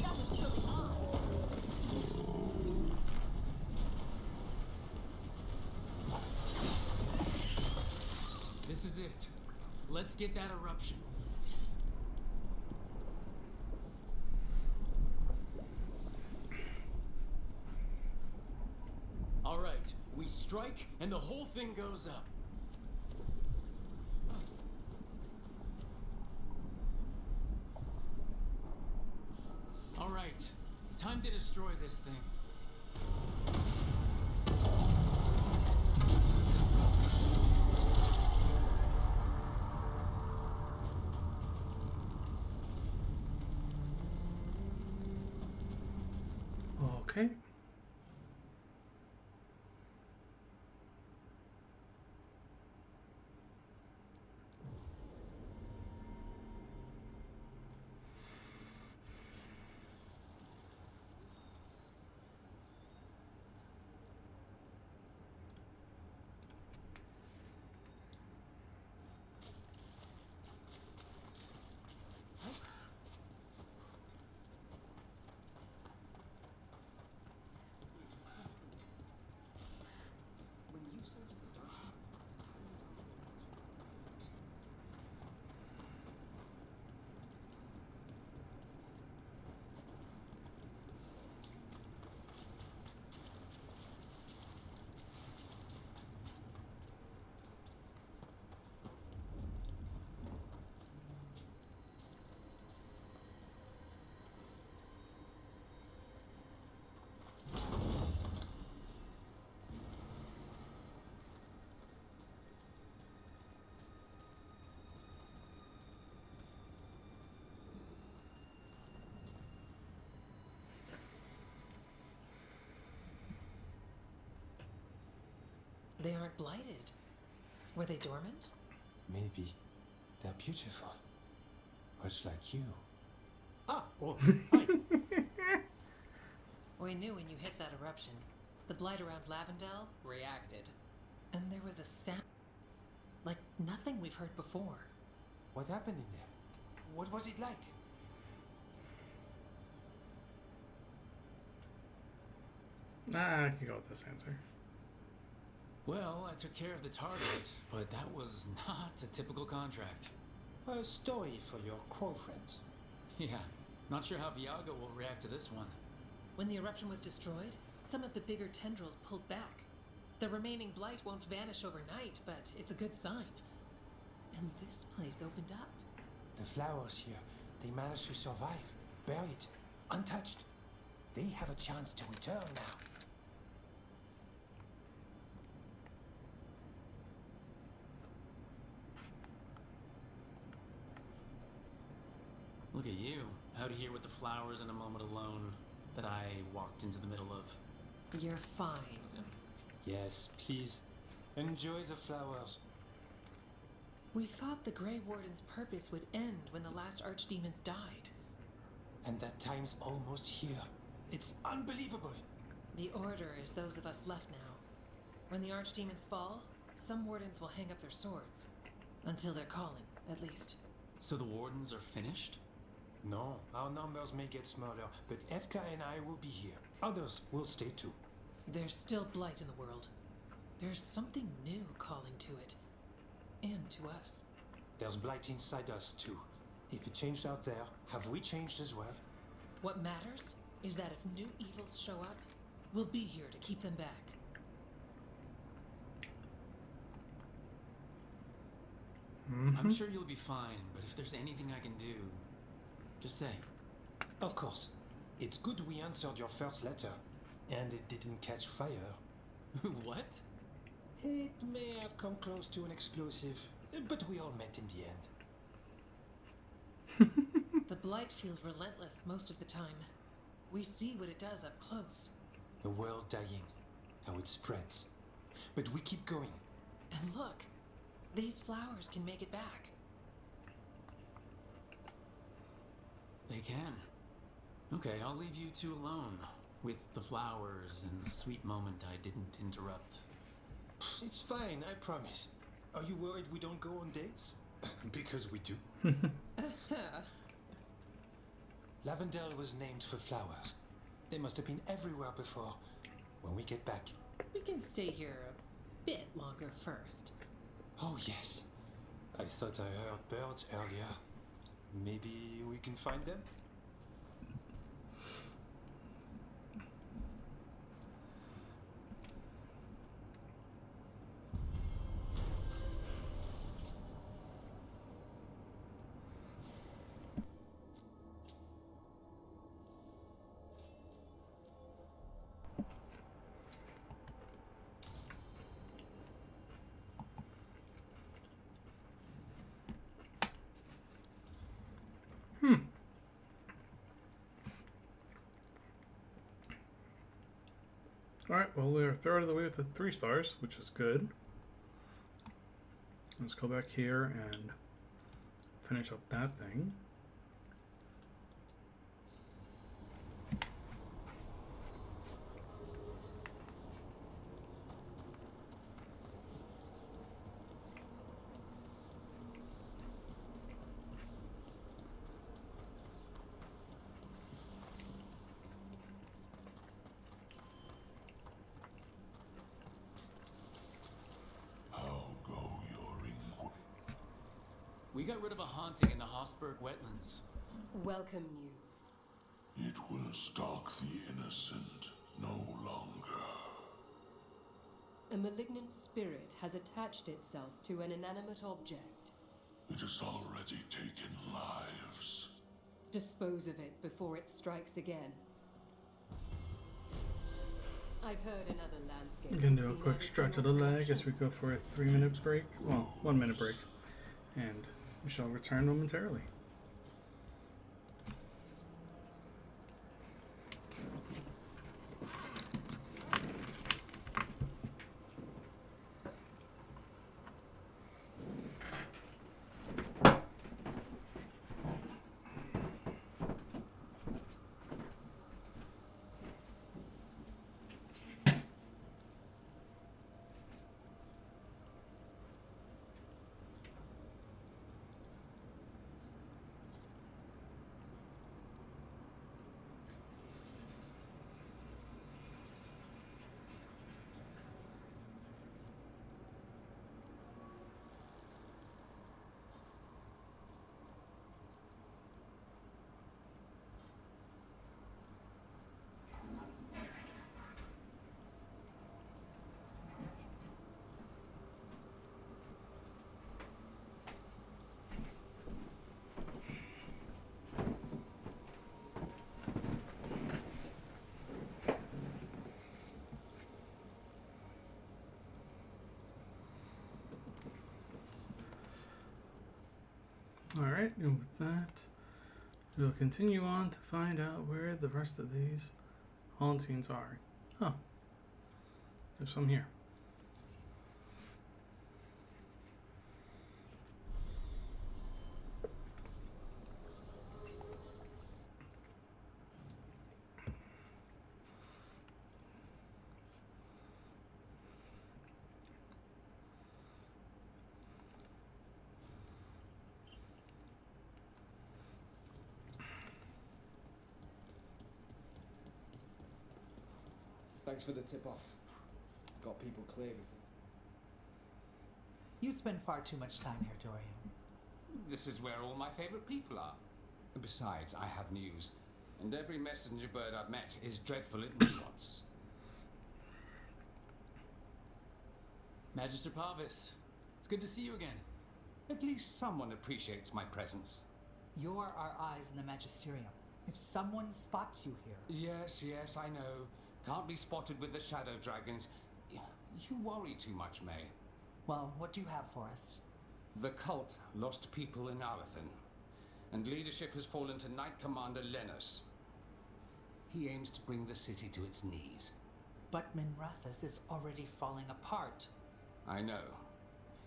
That was really odd. This is it. Let's get that eruption. All right, we strike and the whole thing goes up. All right, time to destroy this thing. Okay. They aren't blighted. Were they dormant? Maybe they're beautiful. Much like you. Ah, oh, hi. We knew when you hit that eruption. The blight around Lavendel reacted. And there was a sound. Like nothing we've heard before. What happened in there? What was it like? I can go with this answer. Well, I took care of the target, but that was not a typical contract. A story for your crow friends. Yeah, not sure how Viaga will react to this one. When the eruption was destroyed, some of the bigger tendrils pulled back. The remaining blight won't vanish overnight, but it's a good sign. And this place opened up. The flowers here, they managed to survive, buried, untouched. They have a chance to return now. Look at you, out here with the flowers in a moment alone that I walked into the middle of. You're fine. Yes, please. Enjoy the flowers. We thought the Grey Warden's purpose would end when the last archdemons died. And that time's almost here. It's unbelievable. The Order is those of us left now. When the archdemons fall, some wardens will hang up their swords. Until they're calling, at least. So the wardens are finished? No, our numbers may get smaller, but FK and I will be here. Others will stay too. There's still blight in the world. There's something new calling to it. And to us. There's blight inside us too. If it changed out there, have we changed as well? What matters is that if new evils show up, we'll be here to keep them back. I'm sure you'll be fine, but if there's anything I can do, just say. Of course. It's good we answered your first letter, and it didn't catch fire. What? It may have come close to an explosive, but we all met in the end. The blight feels relentless most of the time. We see what it does up close. The world dying, how it spreads. But we keep going. And look, these flowers can make it back. They can. Okay, I'll leave you two alone with the flowers and the sweet moment I didn't interrupt. It's fine, I promise. Are you worried we don't go on dates? Because we do. Lavendel was named for flowers. They must have been everywhere before. When we get back. We can stay here a bit longer first. Oh yes. I thought I heard birds earlier. Maybe we can find them? Alright, well, we are a third of the way with the 3 stars, which is good. Let's go back here and finish up that thing. We got rid of a haunting in the Hosberg wetlands. Welcome news. It will stalk the innocent no longer. A malignant spirit has attached itself to an inanimate object. It has already taken lives. Dispose of it before it strikes again. I've heard another landscape. We can has do a been quick added to stretch of your the leg collection. as we go for a 3-minute break. Well, 1 minute break. And we shall return momentarily. Alright, and with that, we'll continue on to find out where the rest of these hauntings are. Oh, there's some here. Thanks for the tip-off. Got people clear before. You spend far too much time here, Dorian. This is where all my favorite people are. Besides, I have news, and every messenger bird I've met is dreadful at nuance. Magister Parvis, it's good to see you again. At least someone appreciates my presence. You're our eyes in the Magisterium. If someone spots you here... Yes, I know. Can't be spotted with the shadow dragons. You worry too much, May. Well, what do you have for us? The cult lost people in Alathan, and leadership has fallen to Knight Commander Lenos. He aims to bring the city to its knees. But Minrathous is already falling apart. I know.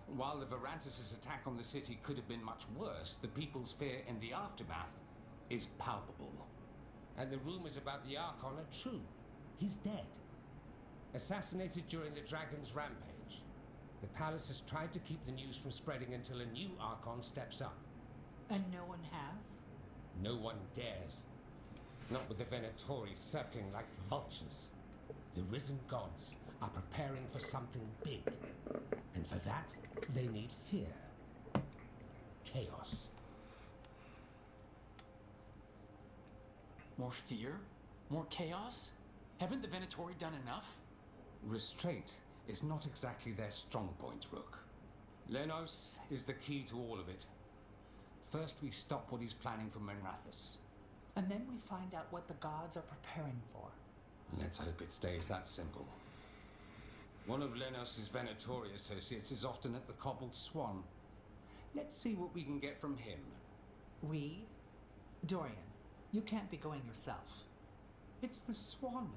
While the Varantis' attack on the city could have been much worse, the people's fear in the aftermath is palpable. And the rumors about the Archon are true. He's dead. Assassinated during the Dragon's rampage. The palace has tried to keep the news from spreading until a new Archon steps up. And no one has? No one dares. Not with the Venatori circling like vultures. The risen gods are preparing for something big. And for that, they need fear. Chaos. More fear? More chaos? Haven't the Venatori done enough? Restraint is not exactly their strong point, Rook. Lenos is the key to all of it. First, we stop what he's planning for Minrathous. And then we find out what the gods are preparing for. Let's hope it stays that simple. One of Lenos' Venatori associates is often at the Cobbled Swan. Let's see what we can get from him. We? Dorian, you can't be going yourself. It's the Swan.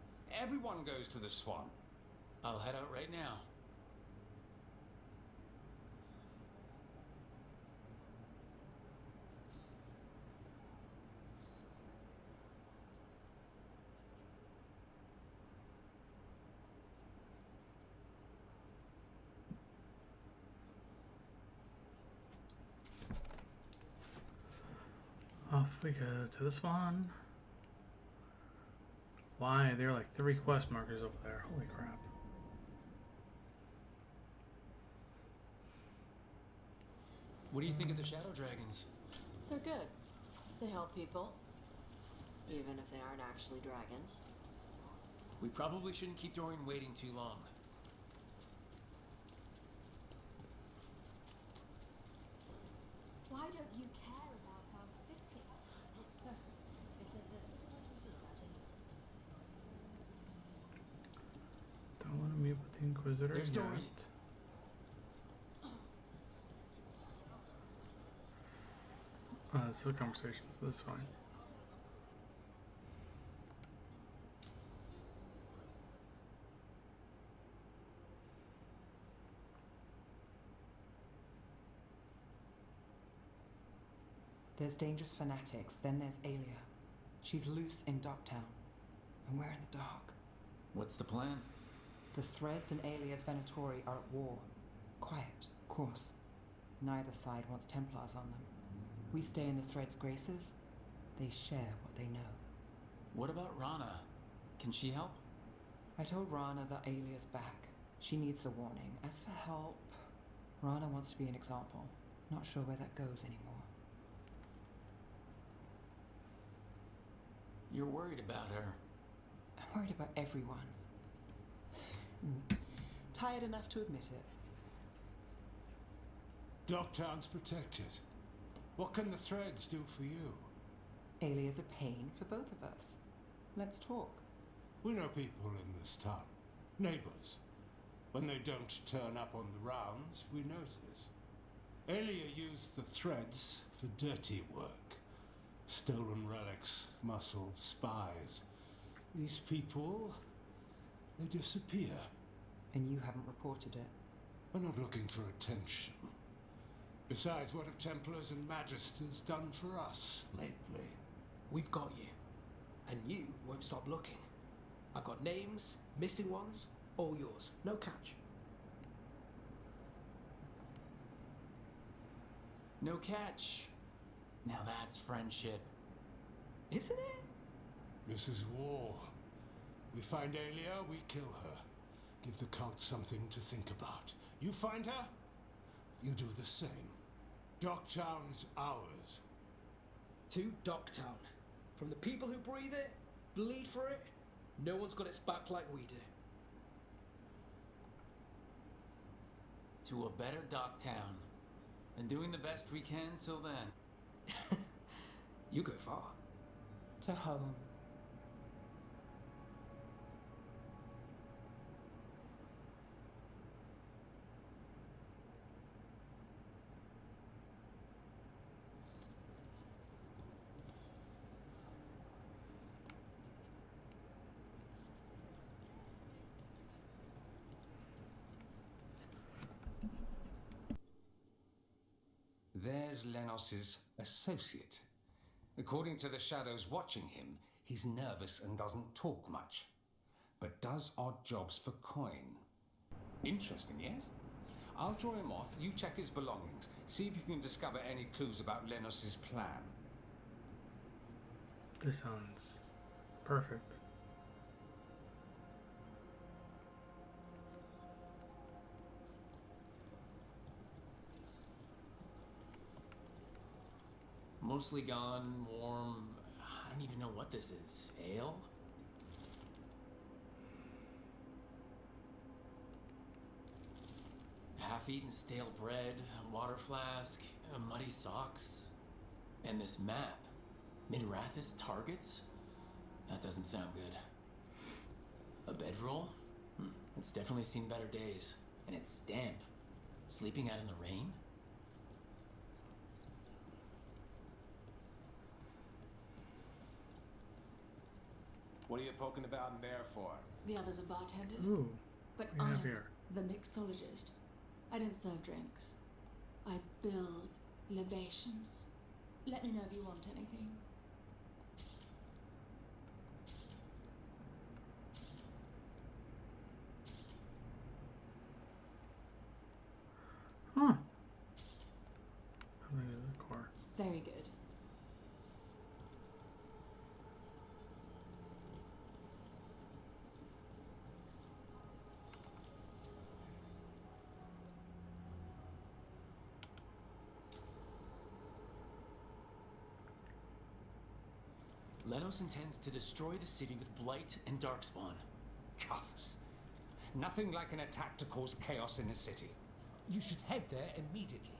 Everyone goes to the Swan. I'll head out right now. Off we go to this one. Why? There are like 3 quest markers over there. Holy crap. What do you think of the Shadow Dragons? They're good. They help people, even if they aren't actually dragons. We probably shouldn't keep Dorian waiting too long. Why don't you care about our city? Don't want to meet with the Inquisitor There's yet. Dorian. Still conversation, so that's fine. There's dangerous fanatics, then there's Alia. She's loose in Darktown, and we're in the dark. What's the plan? The Threads and Alia's Venatori are at war. Quiet, of course. Neither side wants Templars on them. We stay in the Threads' graces. They share what they know. What about Rana? Can she help? I told Rana that Alia's back. She needs the warning. As for help, Rana wants to be an example. Not sure where that goes anymore. You're worried about her. I'm worried about everyone. Tired enough to admit it. Darktown's protected. What can the Threads do for you? Alia's a pain for both of us. Let's talk. We know people in this town. Neighbors. When they don't turn up on the rounds, we notice. Alia used the Threads for dirty work. Stolen relics, muscle, spies. These people, they disappear. And you haven't reported it. We're not looking for attention. Besides, what have Templars and Magisters done for us lately? We've got you. And you won't stop looking. I've got names, missing ones, all yours. No catch. No catch. Now that's friendship. Isn't it? This is war. We find Alia, we kill her. Give the cult something to think about. You find her, you do the same. Darktown's ours. To Darktown. From the people who breathe it, bleed for it, no one's got its back like we do. To a better Darktown. And doing the best we can till then. You go far. To home. There's Lenos's associate. According to the shadows watching him, he's nervous and doesn't talk much, but does odd jobs for coin. Interesting, yes? I'll draw him off, you check his belongings, see if you can discover any clues about Lenos's plan. This sounds perfect. Mostly gone, warm. I don't even know what this is. Ale? Half-eaten stale bread, a water flask, muddy socks, and this map. Midrathis targets? That doesn't sound good. A bedroll? It's definitely seen better days. And it's damp. Sleeping out in the rain? What are you poking about in there for? The others are bartenders. Ooh. But We have I'm here. the mixologist. I don't serve drinks. I build libations. Let me know if you want anything. Huh. I'm gonna the core. Very good. Lenos intends to destroy the city with Blight and Darkspawn. Cuffs. Nothing like an attack to cause chaos in a city. You should head there immediately.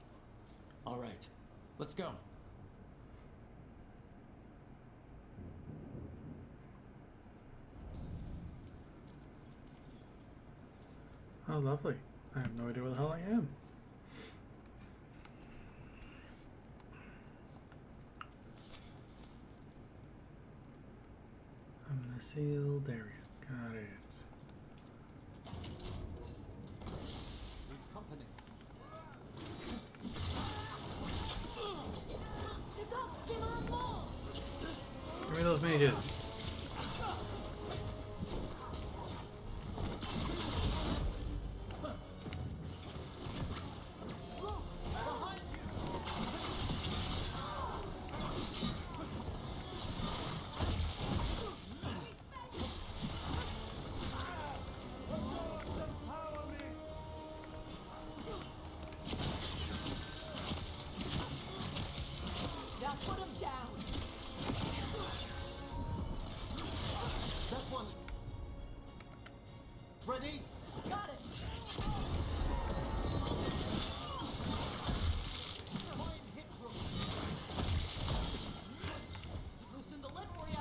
All right, let's go. Oh, lovely. I have no idea where the hell I am. I'm in a sealed area. Got it. Company. Give me those mages. Now put him down. That one. Ready? Got it. Loosen the lid for ya.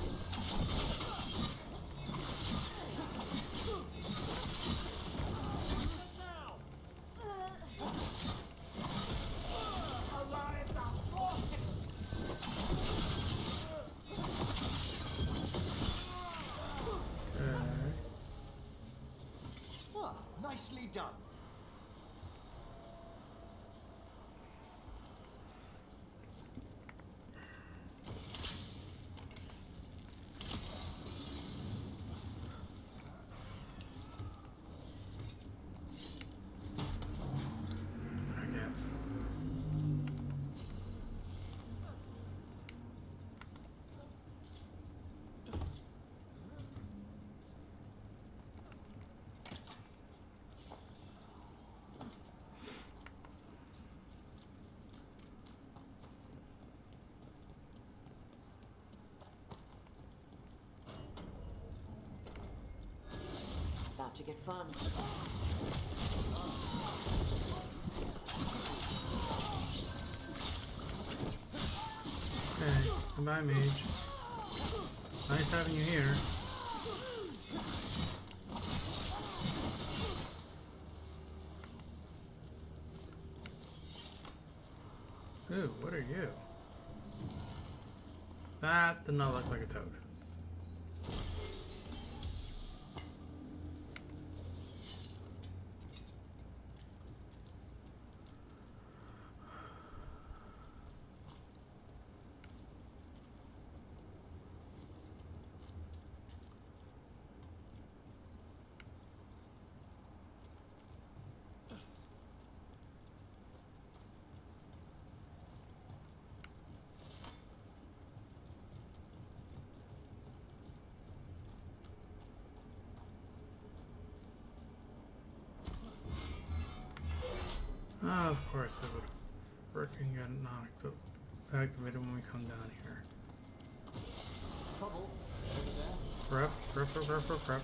Ah, nicely done. Again. About to get fun. Hey, goodbye, mage. Nice having you here. Ooh, what are you? That did not look like a toad. Oh, of course it would freaking get knocked activated when we come down here. Trouble over there. Prep.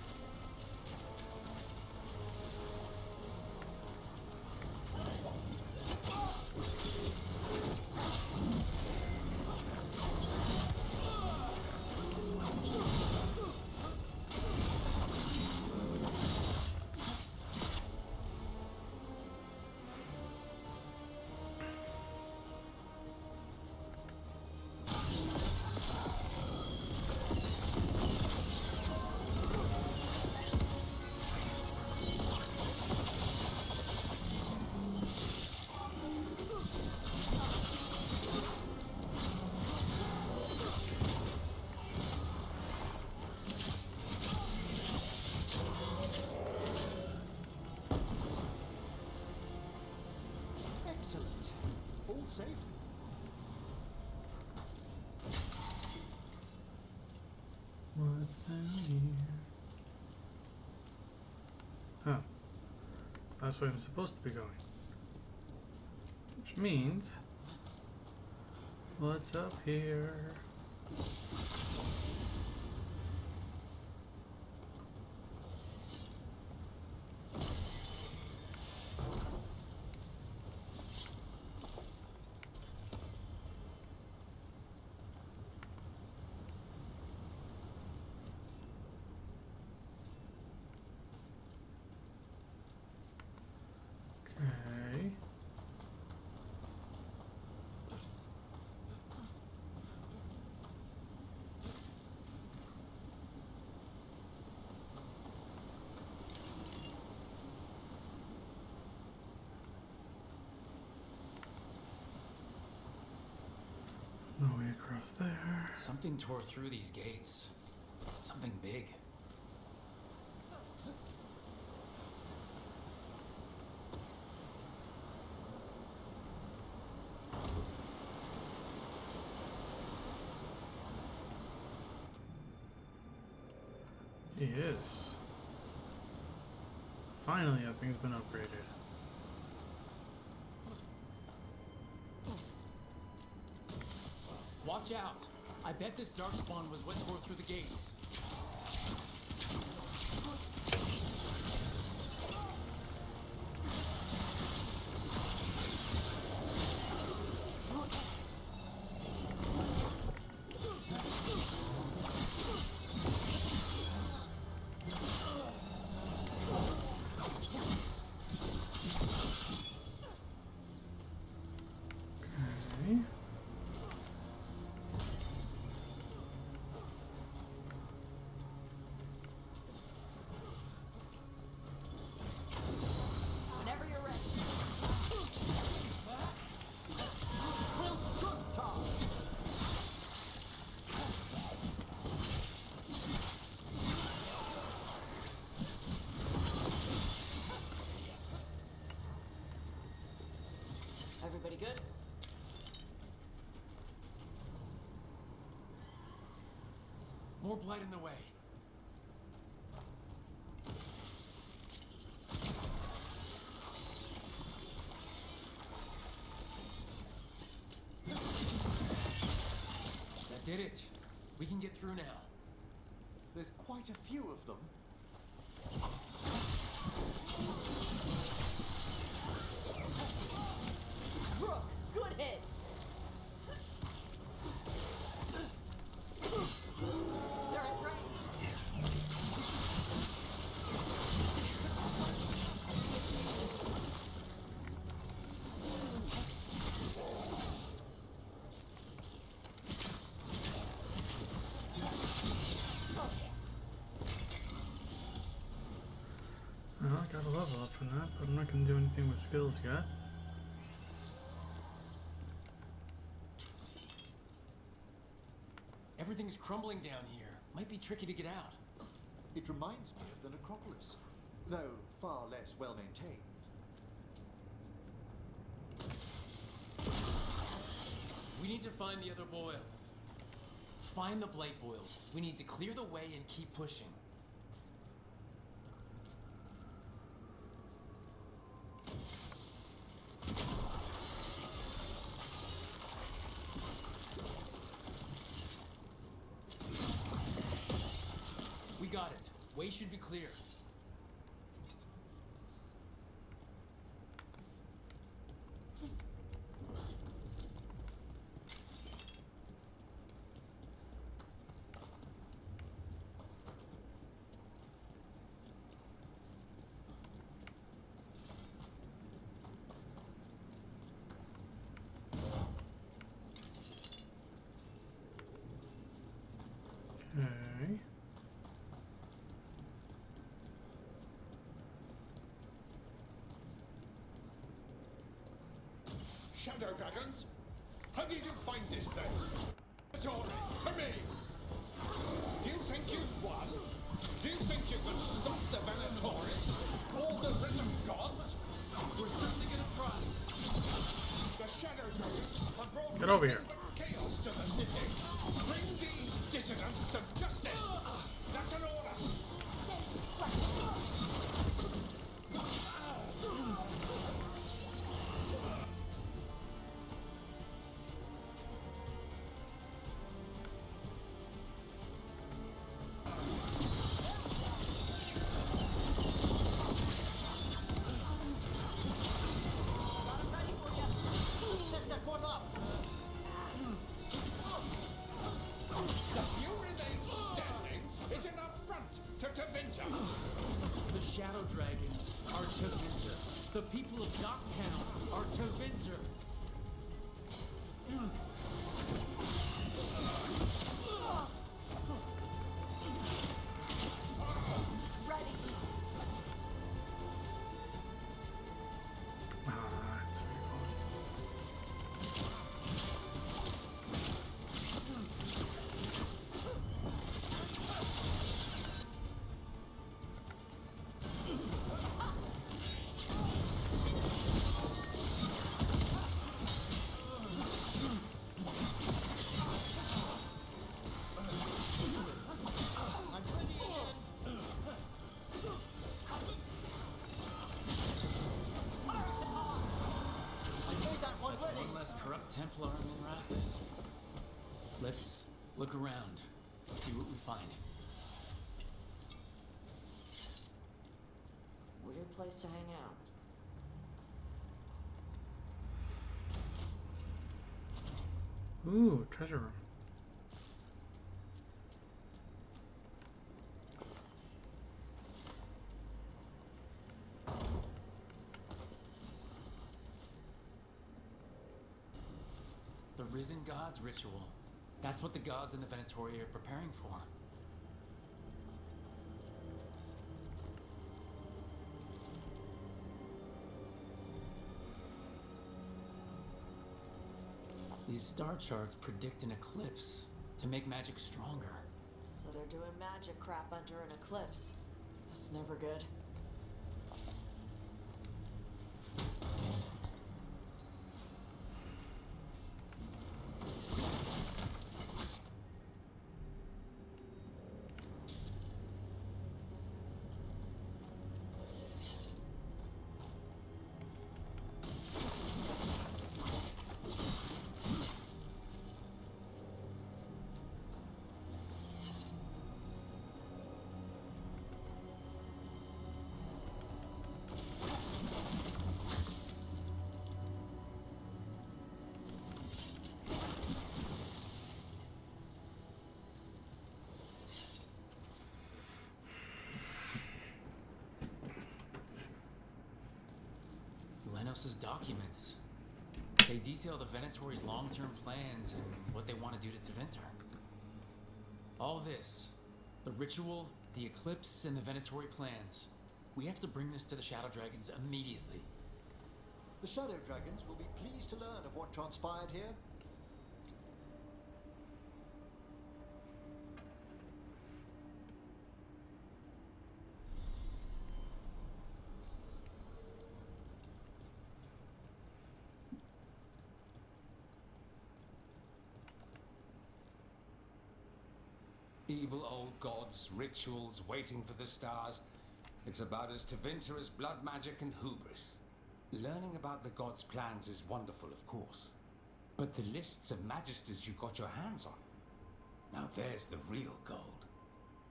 What's down here? Oh. That's where I'm supposed to be going. Which means... what's up here? Okay. No way across there. Something tore through these gates. Something big. He is. Finally, that thing's been upgraded. Watch out! I bet this darkspawn was what tore through the gates. Okay. Whenever you're ready. Everybody good? More blight in the way. That did it. We can get through now. There's quite a few of them. Rook, good hit. They're in range. Well, I got a level up from that, but I'm not going to do anything with skills yet. Everything's crumbling down here. Might be tricky to get out. It reminds me of the necropolis, though far less well maintained. We need to find the other boil. Find the blight boils. We need to clear the way and keep pushing. We got it. Way should be clear. Okay. Shadow dragons? How did you find this thing? Tori, to me! Do you think you've won? Do you think you can stop the Venatori? All the risen gods? We're certainly gonna try. The Shadow dragons have brought Get over here. chaos to the city. Bring these dissidents to justice! That's an order! Set that one up! You remain standing is an affront to Tevinter! The Shadow Dragons are Tevinter. The people of Docktown are Tevinter. It's very cool. I'm ready again! I made that one That's ready! one less corrupt Templar in Rathus. Let's look around, see what we find. Weird place to hang out. Ooh, treasure room. The Risen Gods ritual. That's what the gods in the Venatori are preparing for. These star charts predict an eclipse to make magic stronger. So they're doing magic crap under an eclipse. That's never good. Lenos's documents. They detail the Venatori's long-term plans and what they want to do to Tevinter. All this, the ritual, the eclipse, and the Venatori plans. We have to bring this to the Shadow Dragons immediately. The Shadow Dragons will be pleased to learn of what transpired here. Evil old gods, rituals, waiting for the stars. It's about as Tevinter as blood magic and hubris. Learning about the gods' plans is wonderful, of course. But the lists of magisters you got your hands on. Now there's the real gold.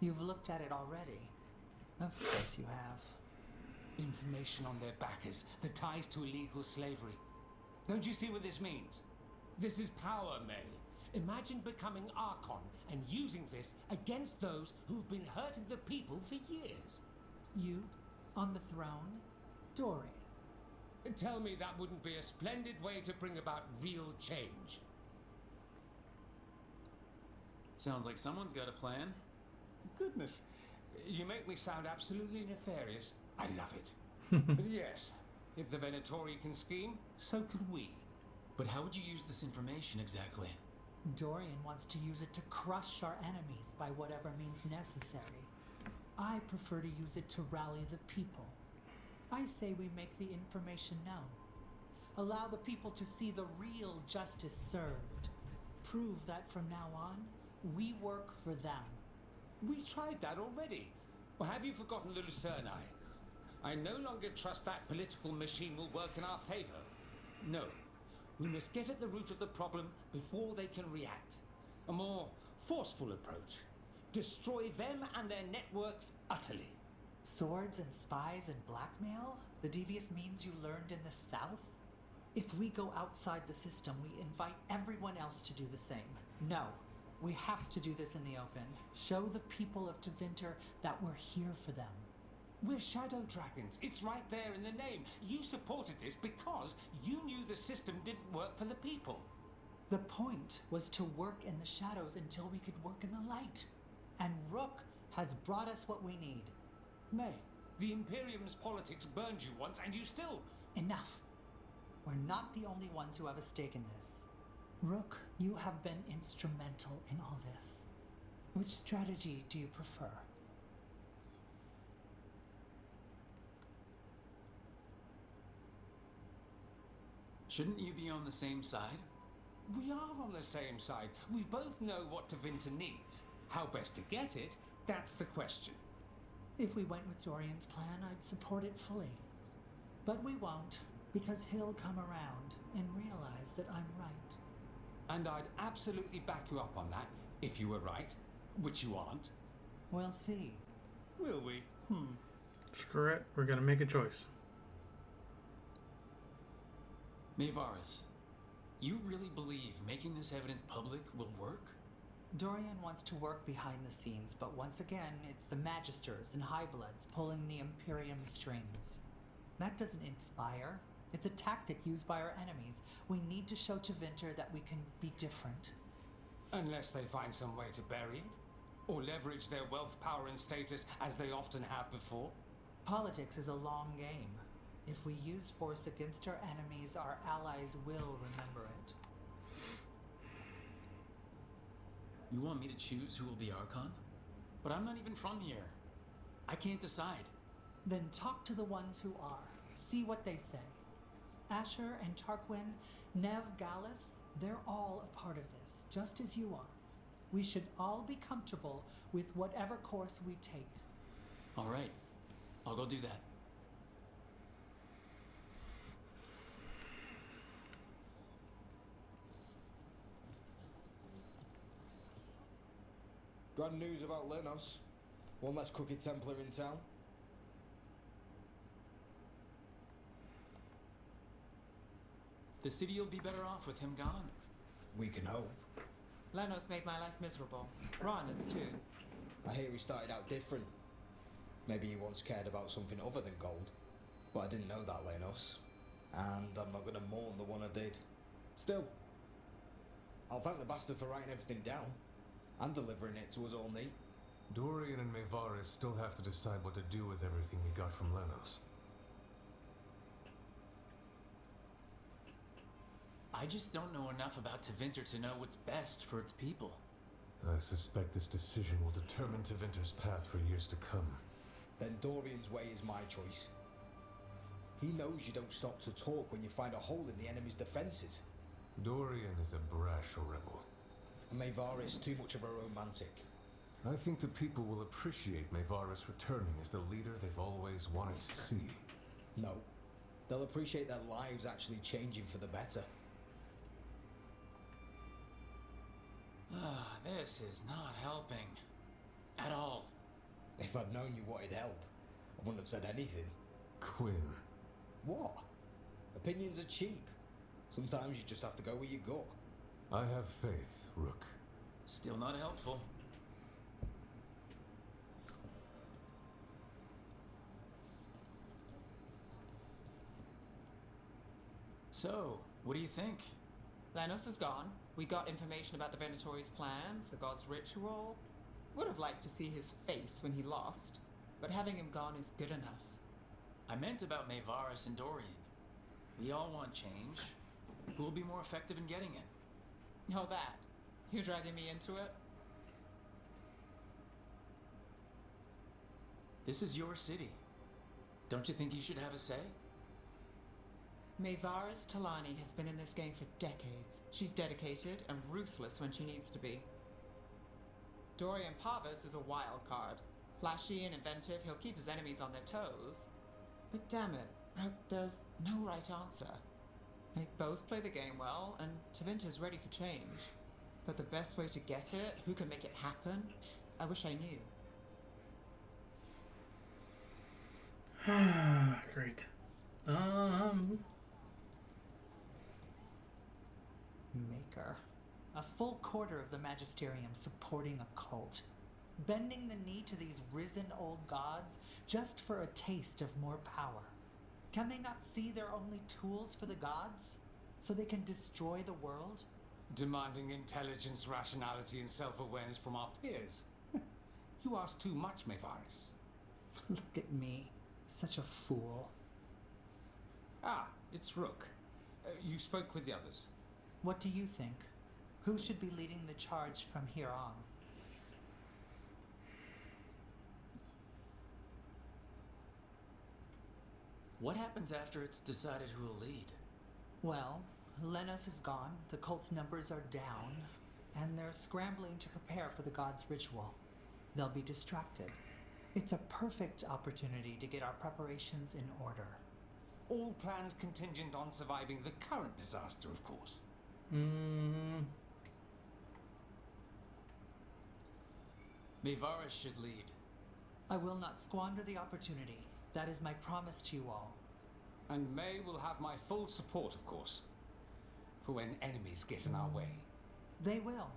You've looked at it already. Of course you have. Information on their backers, the ties to illegal slavery. Don't you see what this means? This is power, May. Imagine becoming Archon and using this against those who've been hurting the people for years. You, on the throne, Dorian. Tell me that wouldn't be a splendid way to bring about real change. Sounds like someone's got a plan. Goodness, you make me sound absolutely nefarious. I love it. But yes, if the Venatori can scheme, so can we. But how would you use this information exactly? Dorian wants to use it to crush our enemies by whatever means necessary. I prefer to use it to rally the people. I say we make the information known. Allow the people to see the real justice served. Prove that from now on, we work for them. We tried that already. Or have you forgotten the Lucerni? I no longer trust that political machine will work in our favor. No. We must get at the root of the problem before they can react. A more forceful approach. Destroy them and their networks utterly. Swords and spies and blackmail? The devious means you learned in the South? If we go outside the system, we invite everyone else to do the same. No. We have to do this in the open. Show the people of Tevinter that we're here for them. We're shadow dragons. It's right there in the name. You supported this because you knew the system didn't work for the people. The point was to work in the shadows until we could work in the light. And Rook has brought us what we need. May, the Imperium's politics burned you once and you still... Enough. We're not the only ones who have a stake in this. Rook, you have been instrumental in all this. Which strategy do you prefer? Shouldn't you be on the same side? We are on the same side. We both know what Tevinter needs. How best to get it, that's the question. If we went with Dorian's plan, I'd support it fully. But we won't, because he'll come around and realize that I'm right. And I'd absolutely back you up on that, if you were right, which you aren't. We'll see. Will we? Screw it. We're gonna make a choice. Maevaris, you really believe making this evidence public will work? Dorian wants to work behind the scenes, but once again, it's the Magisters and Highbloods pulling the Imperium's strings. That doesn't inspire. It's a tactic used by our enemies. We need to show Tevinter that we can be different. Unless they find some way to bury it, or leverage their wealth, power, and status as they often have before. Politics is a long game. If we use force against our enemies, our allies will remember it. You want me to choose who will be Archon? But I'm not even from here. I can't decide. Then talk to the ones who are. See what they say. Asher and Tarquin, Nev Gallus, they're all a part of this, just as you are. We should all be comfortable with whatever course we take. All right. I'll go do that. Grand news about Lenos. One less crooked Templar in town. The city will be better off with him gone. We can hope. Lenos made my life miserable. Rana's too. I hear he started out different. Maybe he once cared about something other than gold. But I didn't know that, Lenos. And I'm not gonna mourn the one I did. Still, I'll thank the bastard for writing everything down. And delivering it to us all neat. Dorian and Maevaris still have to decide what to do with everything we got from Lenos. I just don't know enough about Tevinter to know what's best for its people. I suspect this decision will determine Tevinter's path for years to come. Then Dorian's way is my choice. He knows you don't stop to talk when you find a hole in the enemy's defenses. Dorian is a brash rebel. And Maevaris too much of a romantic. I think the people will appreciate Maevaris returning as the leader they've always wanted to see. No. They'll appreciate their lives actually changing for the better. This is not helping. At all. If I'd known you wanted help, I wouldn't have said anything. Quinn. What? Opinions are cheap. Sometimes you just have to go where you go. I have faith, Rook. Still not helpful. So, what do you think? Lenos is gone. We got information about the Venatori's plans, the god's ritual. Would have liked to see his face when he lost, but having him gone is good enough. I meant about Maevaris and Dorian. We all want change. Who will be more effective in getting it? Oh, that. You're dragging me into it? This is your city. Don't you think you should have a say? Maevaris Talani has been in this game for decades. She's dedicated and ruthless when she needs to be. Dorian Parvis is a wild card. Flashy and inventive, he'll keep his enemies on their toes. But damn it, there's no right answer. They both play the game well, and Tevinter's ready for change. But the best way to get it, who can make it happen, I wish I knew. Great. Maker. A full quarter of the Magisterium supporting a cult. Bending the knee to these risen old gods just for a taste of more power. Can they not see they're only tools for the gods? So they can destroy the world? Demanding intelligence, rationality, and self-awareness from our peers. You ask too much, Mevaris. Look at me. Such a fool. Ah, it's Rook. You spoke with the others. What do you think? Who should be leading the charge from here on? What happens after it's decided who will lead? Well, Lenos is gone, the cult's numbers are down, and they're scrambling to prepare for the god's ritual. They'll be distracted. It's a perfect opportunity to get our preparations in order. All plans contingent on surviving the current disaster, of course. Mevaris should lead. I will not squander the opportunity. That is my promise to you all. And May will have my full support, of course, for when enemies get in our way. They will.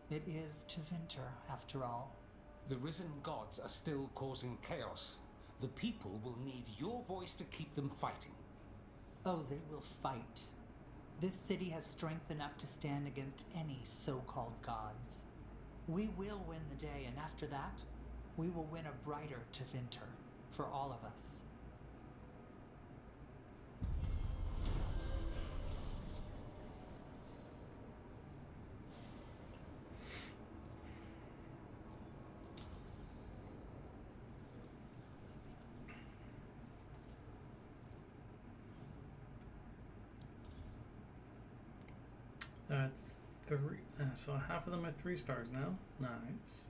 It is Tevinter, after all. The risen gods are still causing chaos. The people will need your voice to keep them fighting. Oh, they will fight. This city has strength enough to stand against any so-called gods. We will win the day, and after that, we will win a brighter Tevinter for all of us. That's 3. So half of them are 3 stars now. Nice.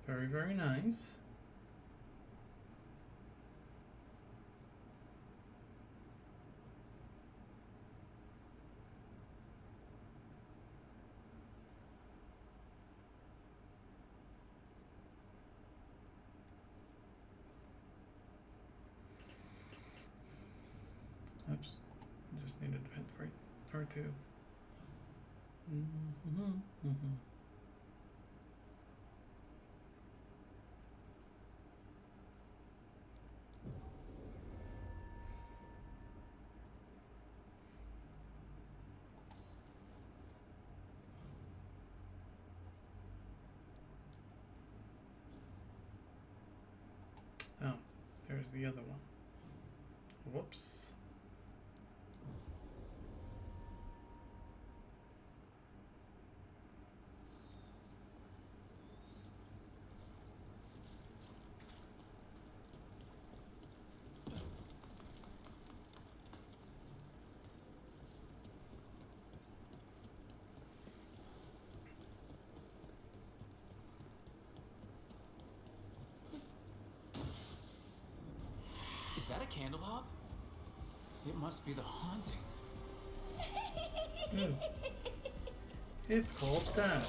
Very, very nice. Oops. I just needed to hit the right R2. Oh, there's the other one. Whoops. Is that a candle hop? It must be the haunting. It's called that.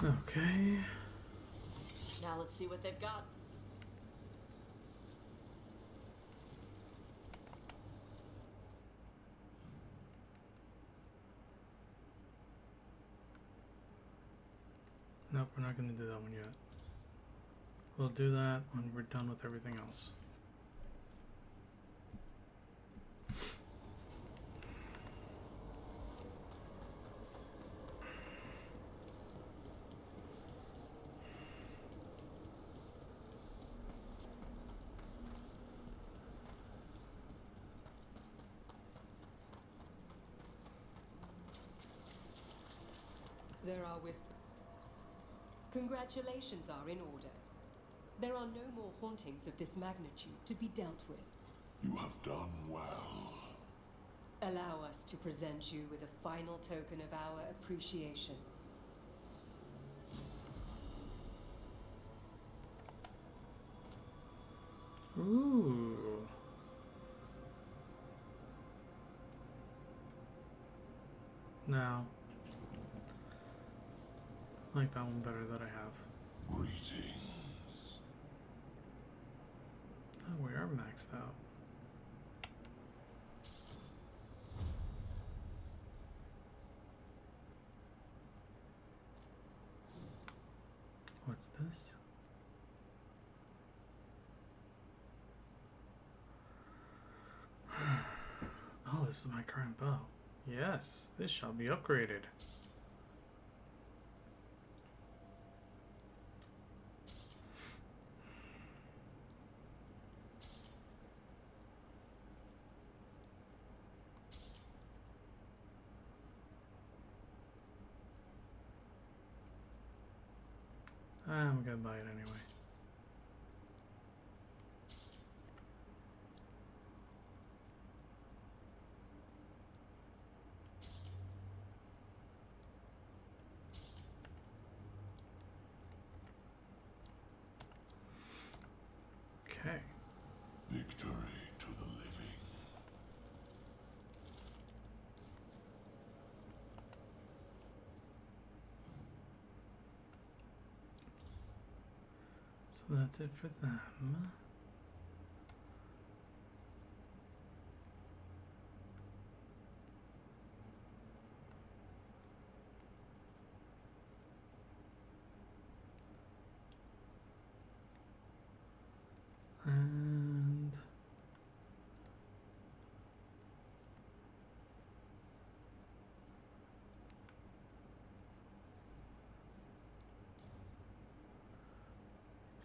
Okay. Now let's see what they've got. Nope, we're not going to do that one yet. We'll do that when we're done with everything else. There are Congratulations are in order. There are no more hauntings of this magnitude to be dealt with. You have done well. Allow us to present you with a final token of our appreciation. Ooh. Now, I like that one better that I have. Greetings. Oh, we are maxed out. What's this? Oh, this is my current bow. Yes, this shall be upgraded. I'm gonna buy it anyway. Okay. Victory to the living. So that's it for them. And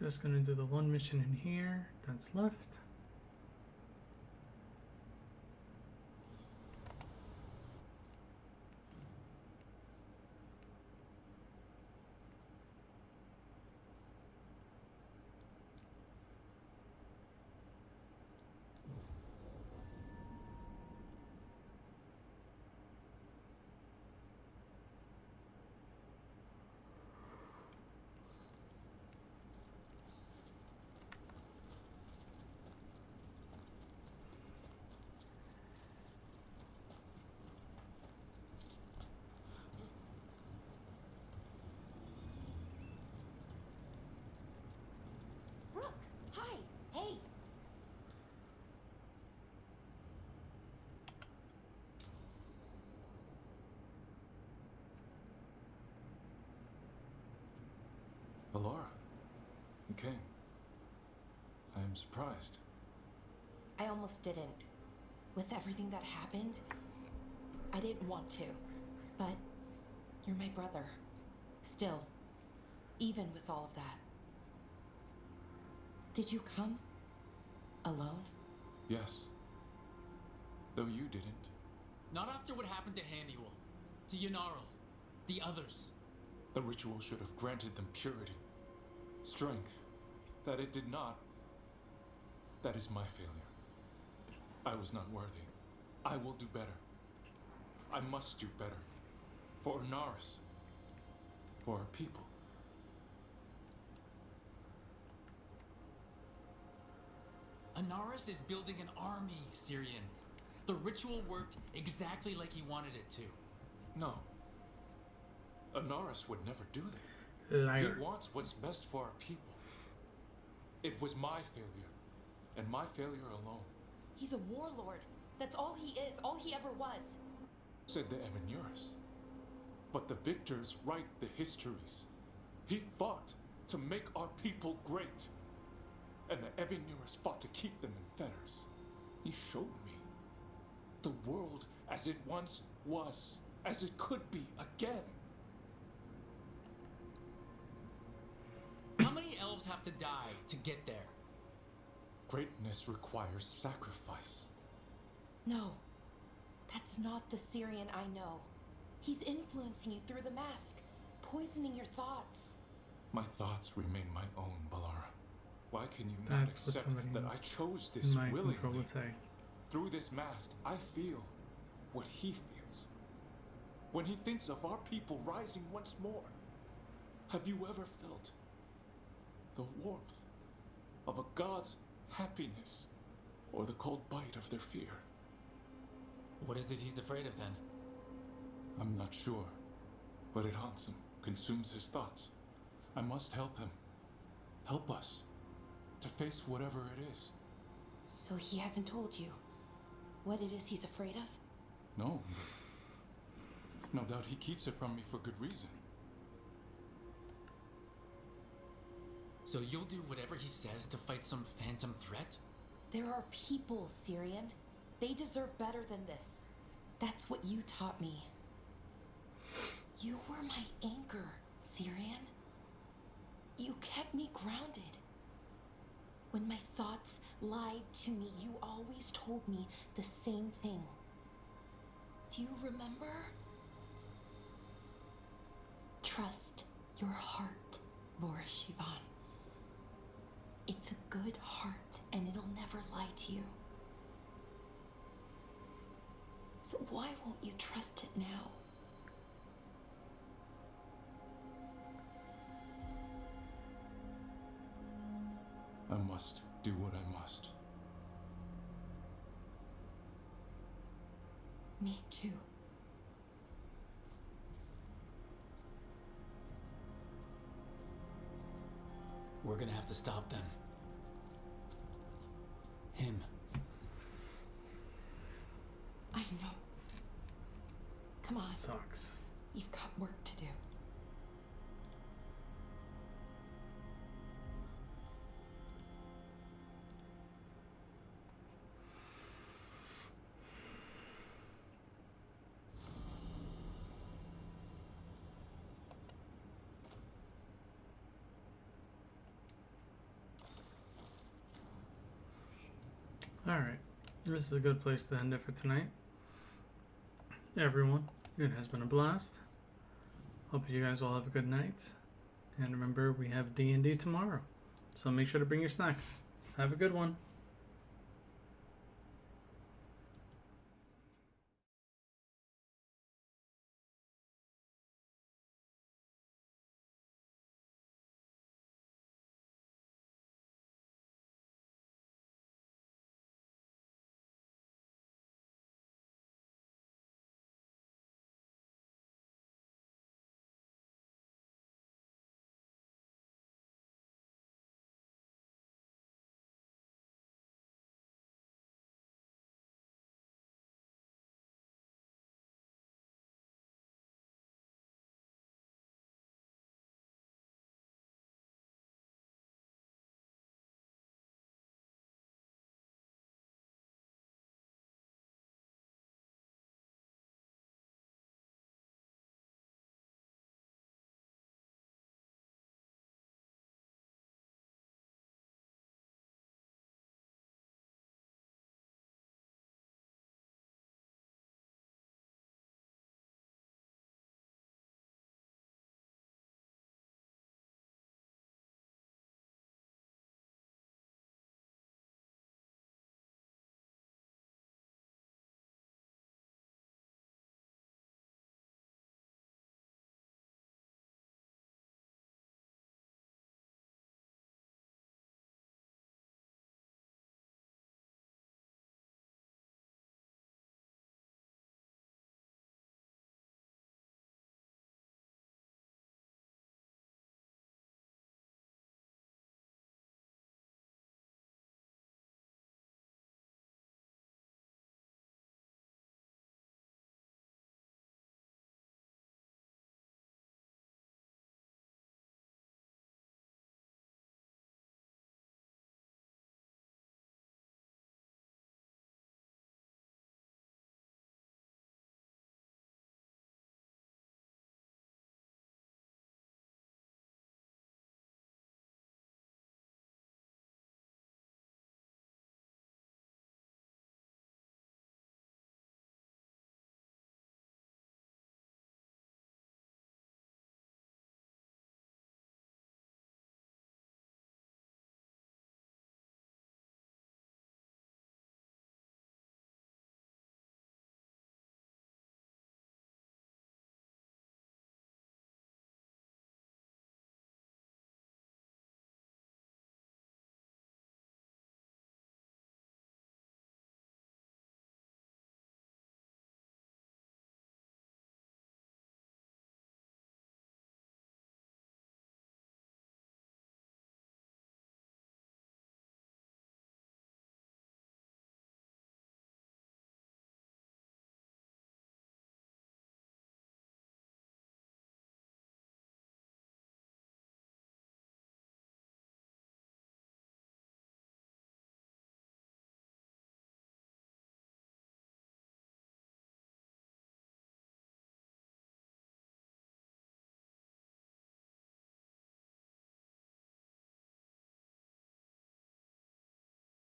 Just gonna do the one mission in here that's left. Rook, hi, hey. Alora, you came. I am surprised. I almost didn't. With everything that happened, I didn't want to. But you're my brother. Still, even with all of that. Did you come? Alone? Yes. Though you didn't. Not after what happened to Hannibal, to Yanaro, the others. The ritual should have granted them purity, strength. That it did not. That is my failure. I was not worthy. I will do better. I must do better. For Anaris. For our people. Anaris is building an army, Syrian. The ritual worked exactly like he wanted it to. No. Anaris would never do that. Liar. He wants what's best for our people. It was my failure, and my failure alone. He's a warlord. That's all he is, all he ever was. Said the Emanuras. But the victors write the histories. He fought to make our people great. And the Evanuras fought to keep them in fetters. He showed me the world as it once was, as it could be again. How many elves have to die to get there? Greatness requires sacrifice. No, that's not the Syrian I know. He's influencing you through the mask, poisoning your thoughts. My thoughts remain my own, Balara. Why can you not That's what accept somebody that I chose this might willingly? probably say. Through this mask, I feel what he feels. When he thinks of our people rising once more, have you ever felt the warmth of a god's happiness or the cold bite of their fear? What is it he's afraid of then? I'm not sure, but it haunts him, consumes his thoughts. I must help him. Help us to face whatever it is. So he hasn't told you what it is he's afraid of? No, but no doubt he keeps it from me for good reason. So you'll do whatever he says to fight some phantom threat? There are people, Syrian. They deserve better than this. That's what you taught me. You were my anchor, Syrian. You kept me grounded. When my thoughts lied to me, you always told me the same thing. Do you remember? Trust your heart, Boris Shivan. It's a good heart, and it'll never lie to you. So why won't you trust it now? I must do what I must. Me too. We're gonna have to stop them. Him. I know. Come on. Sucks. You've got work to do. Alright, this is a good place to end it for tonight. Everyone, it has been a blast. Hope you guys all have a good night. And remember, we have D&D tomorrow. So make sure to bring your snacks. Have a good one.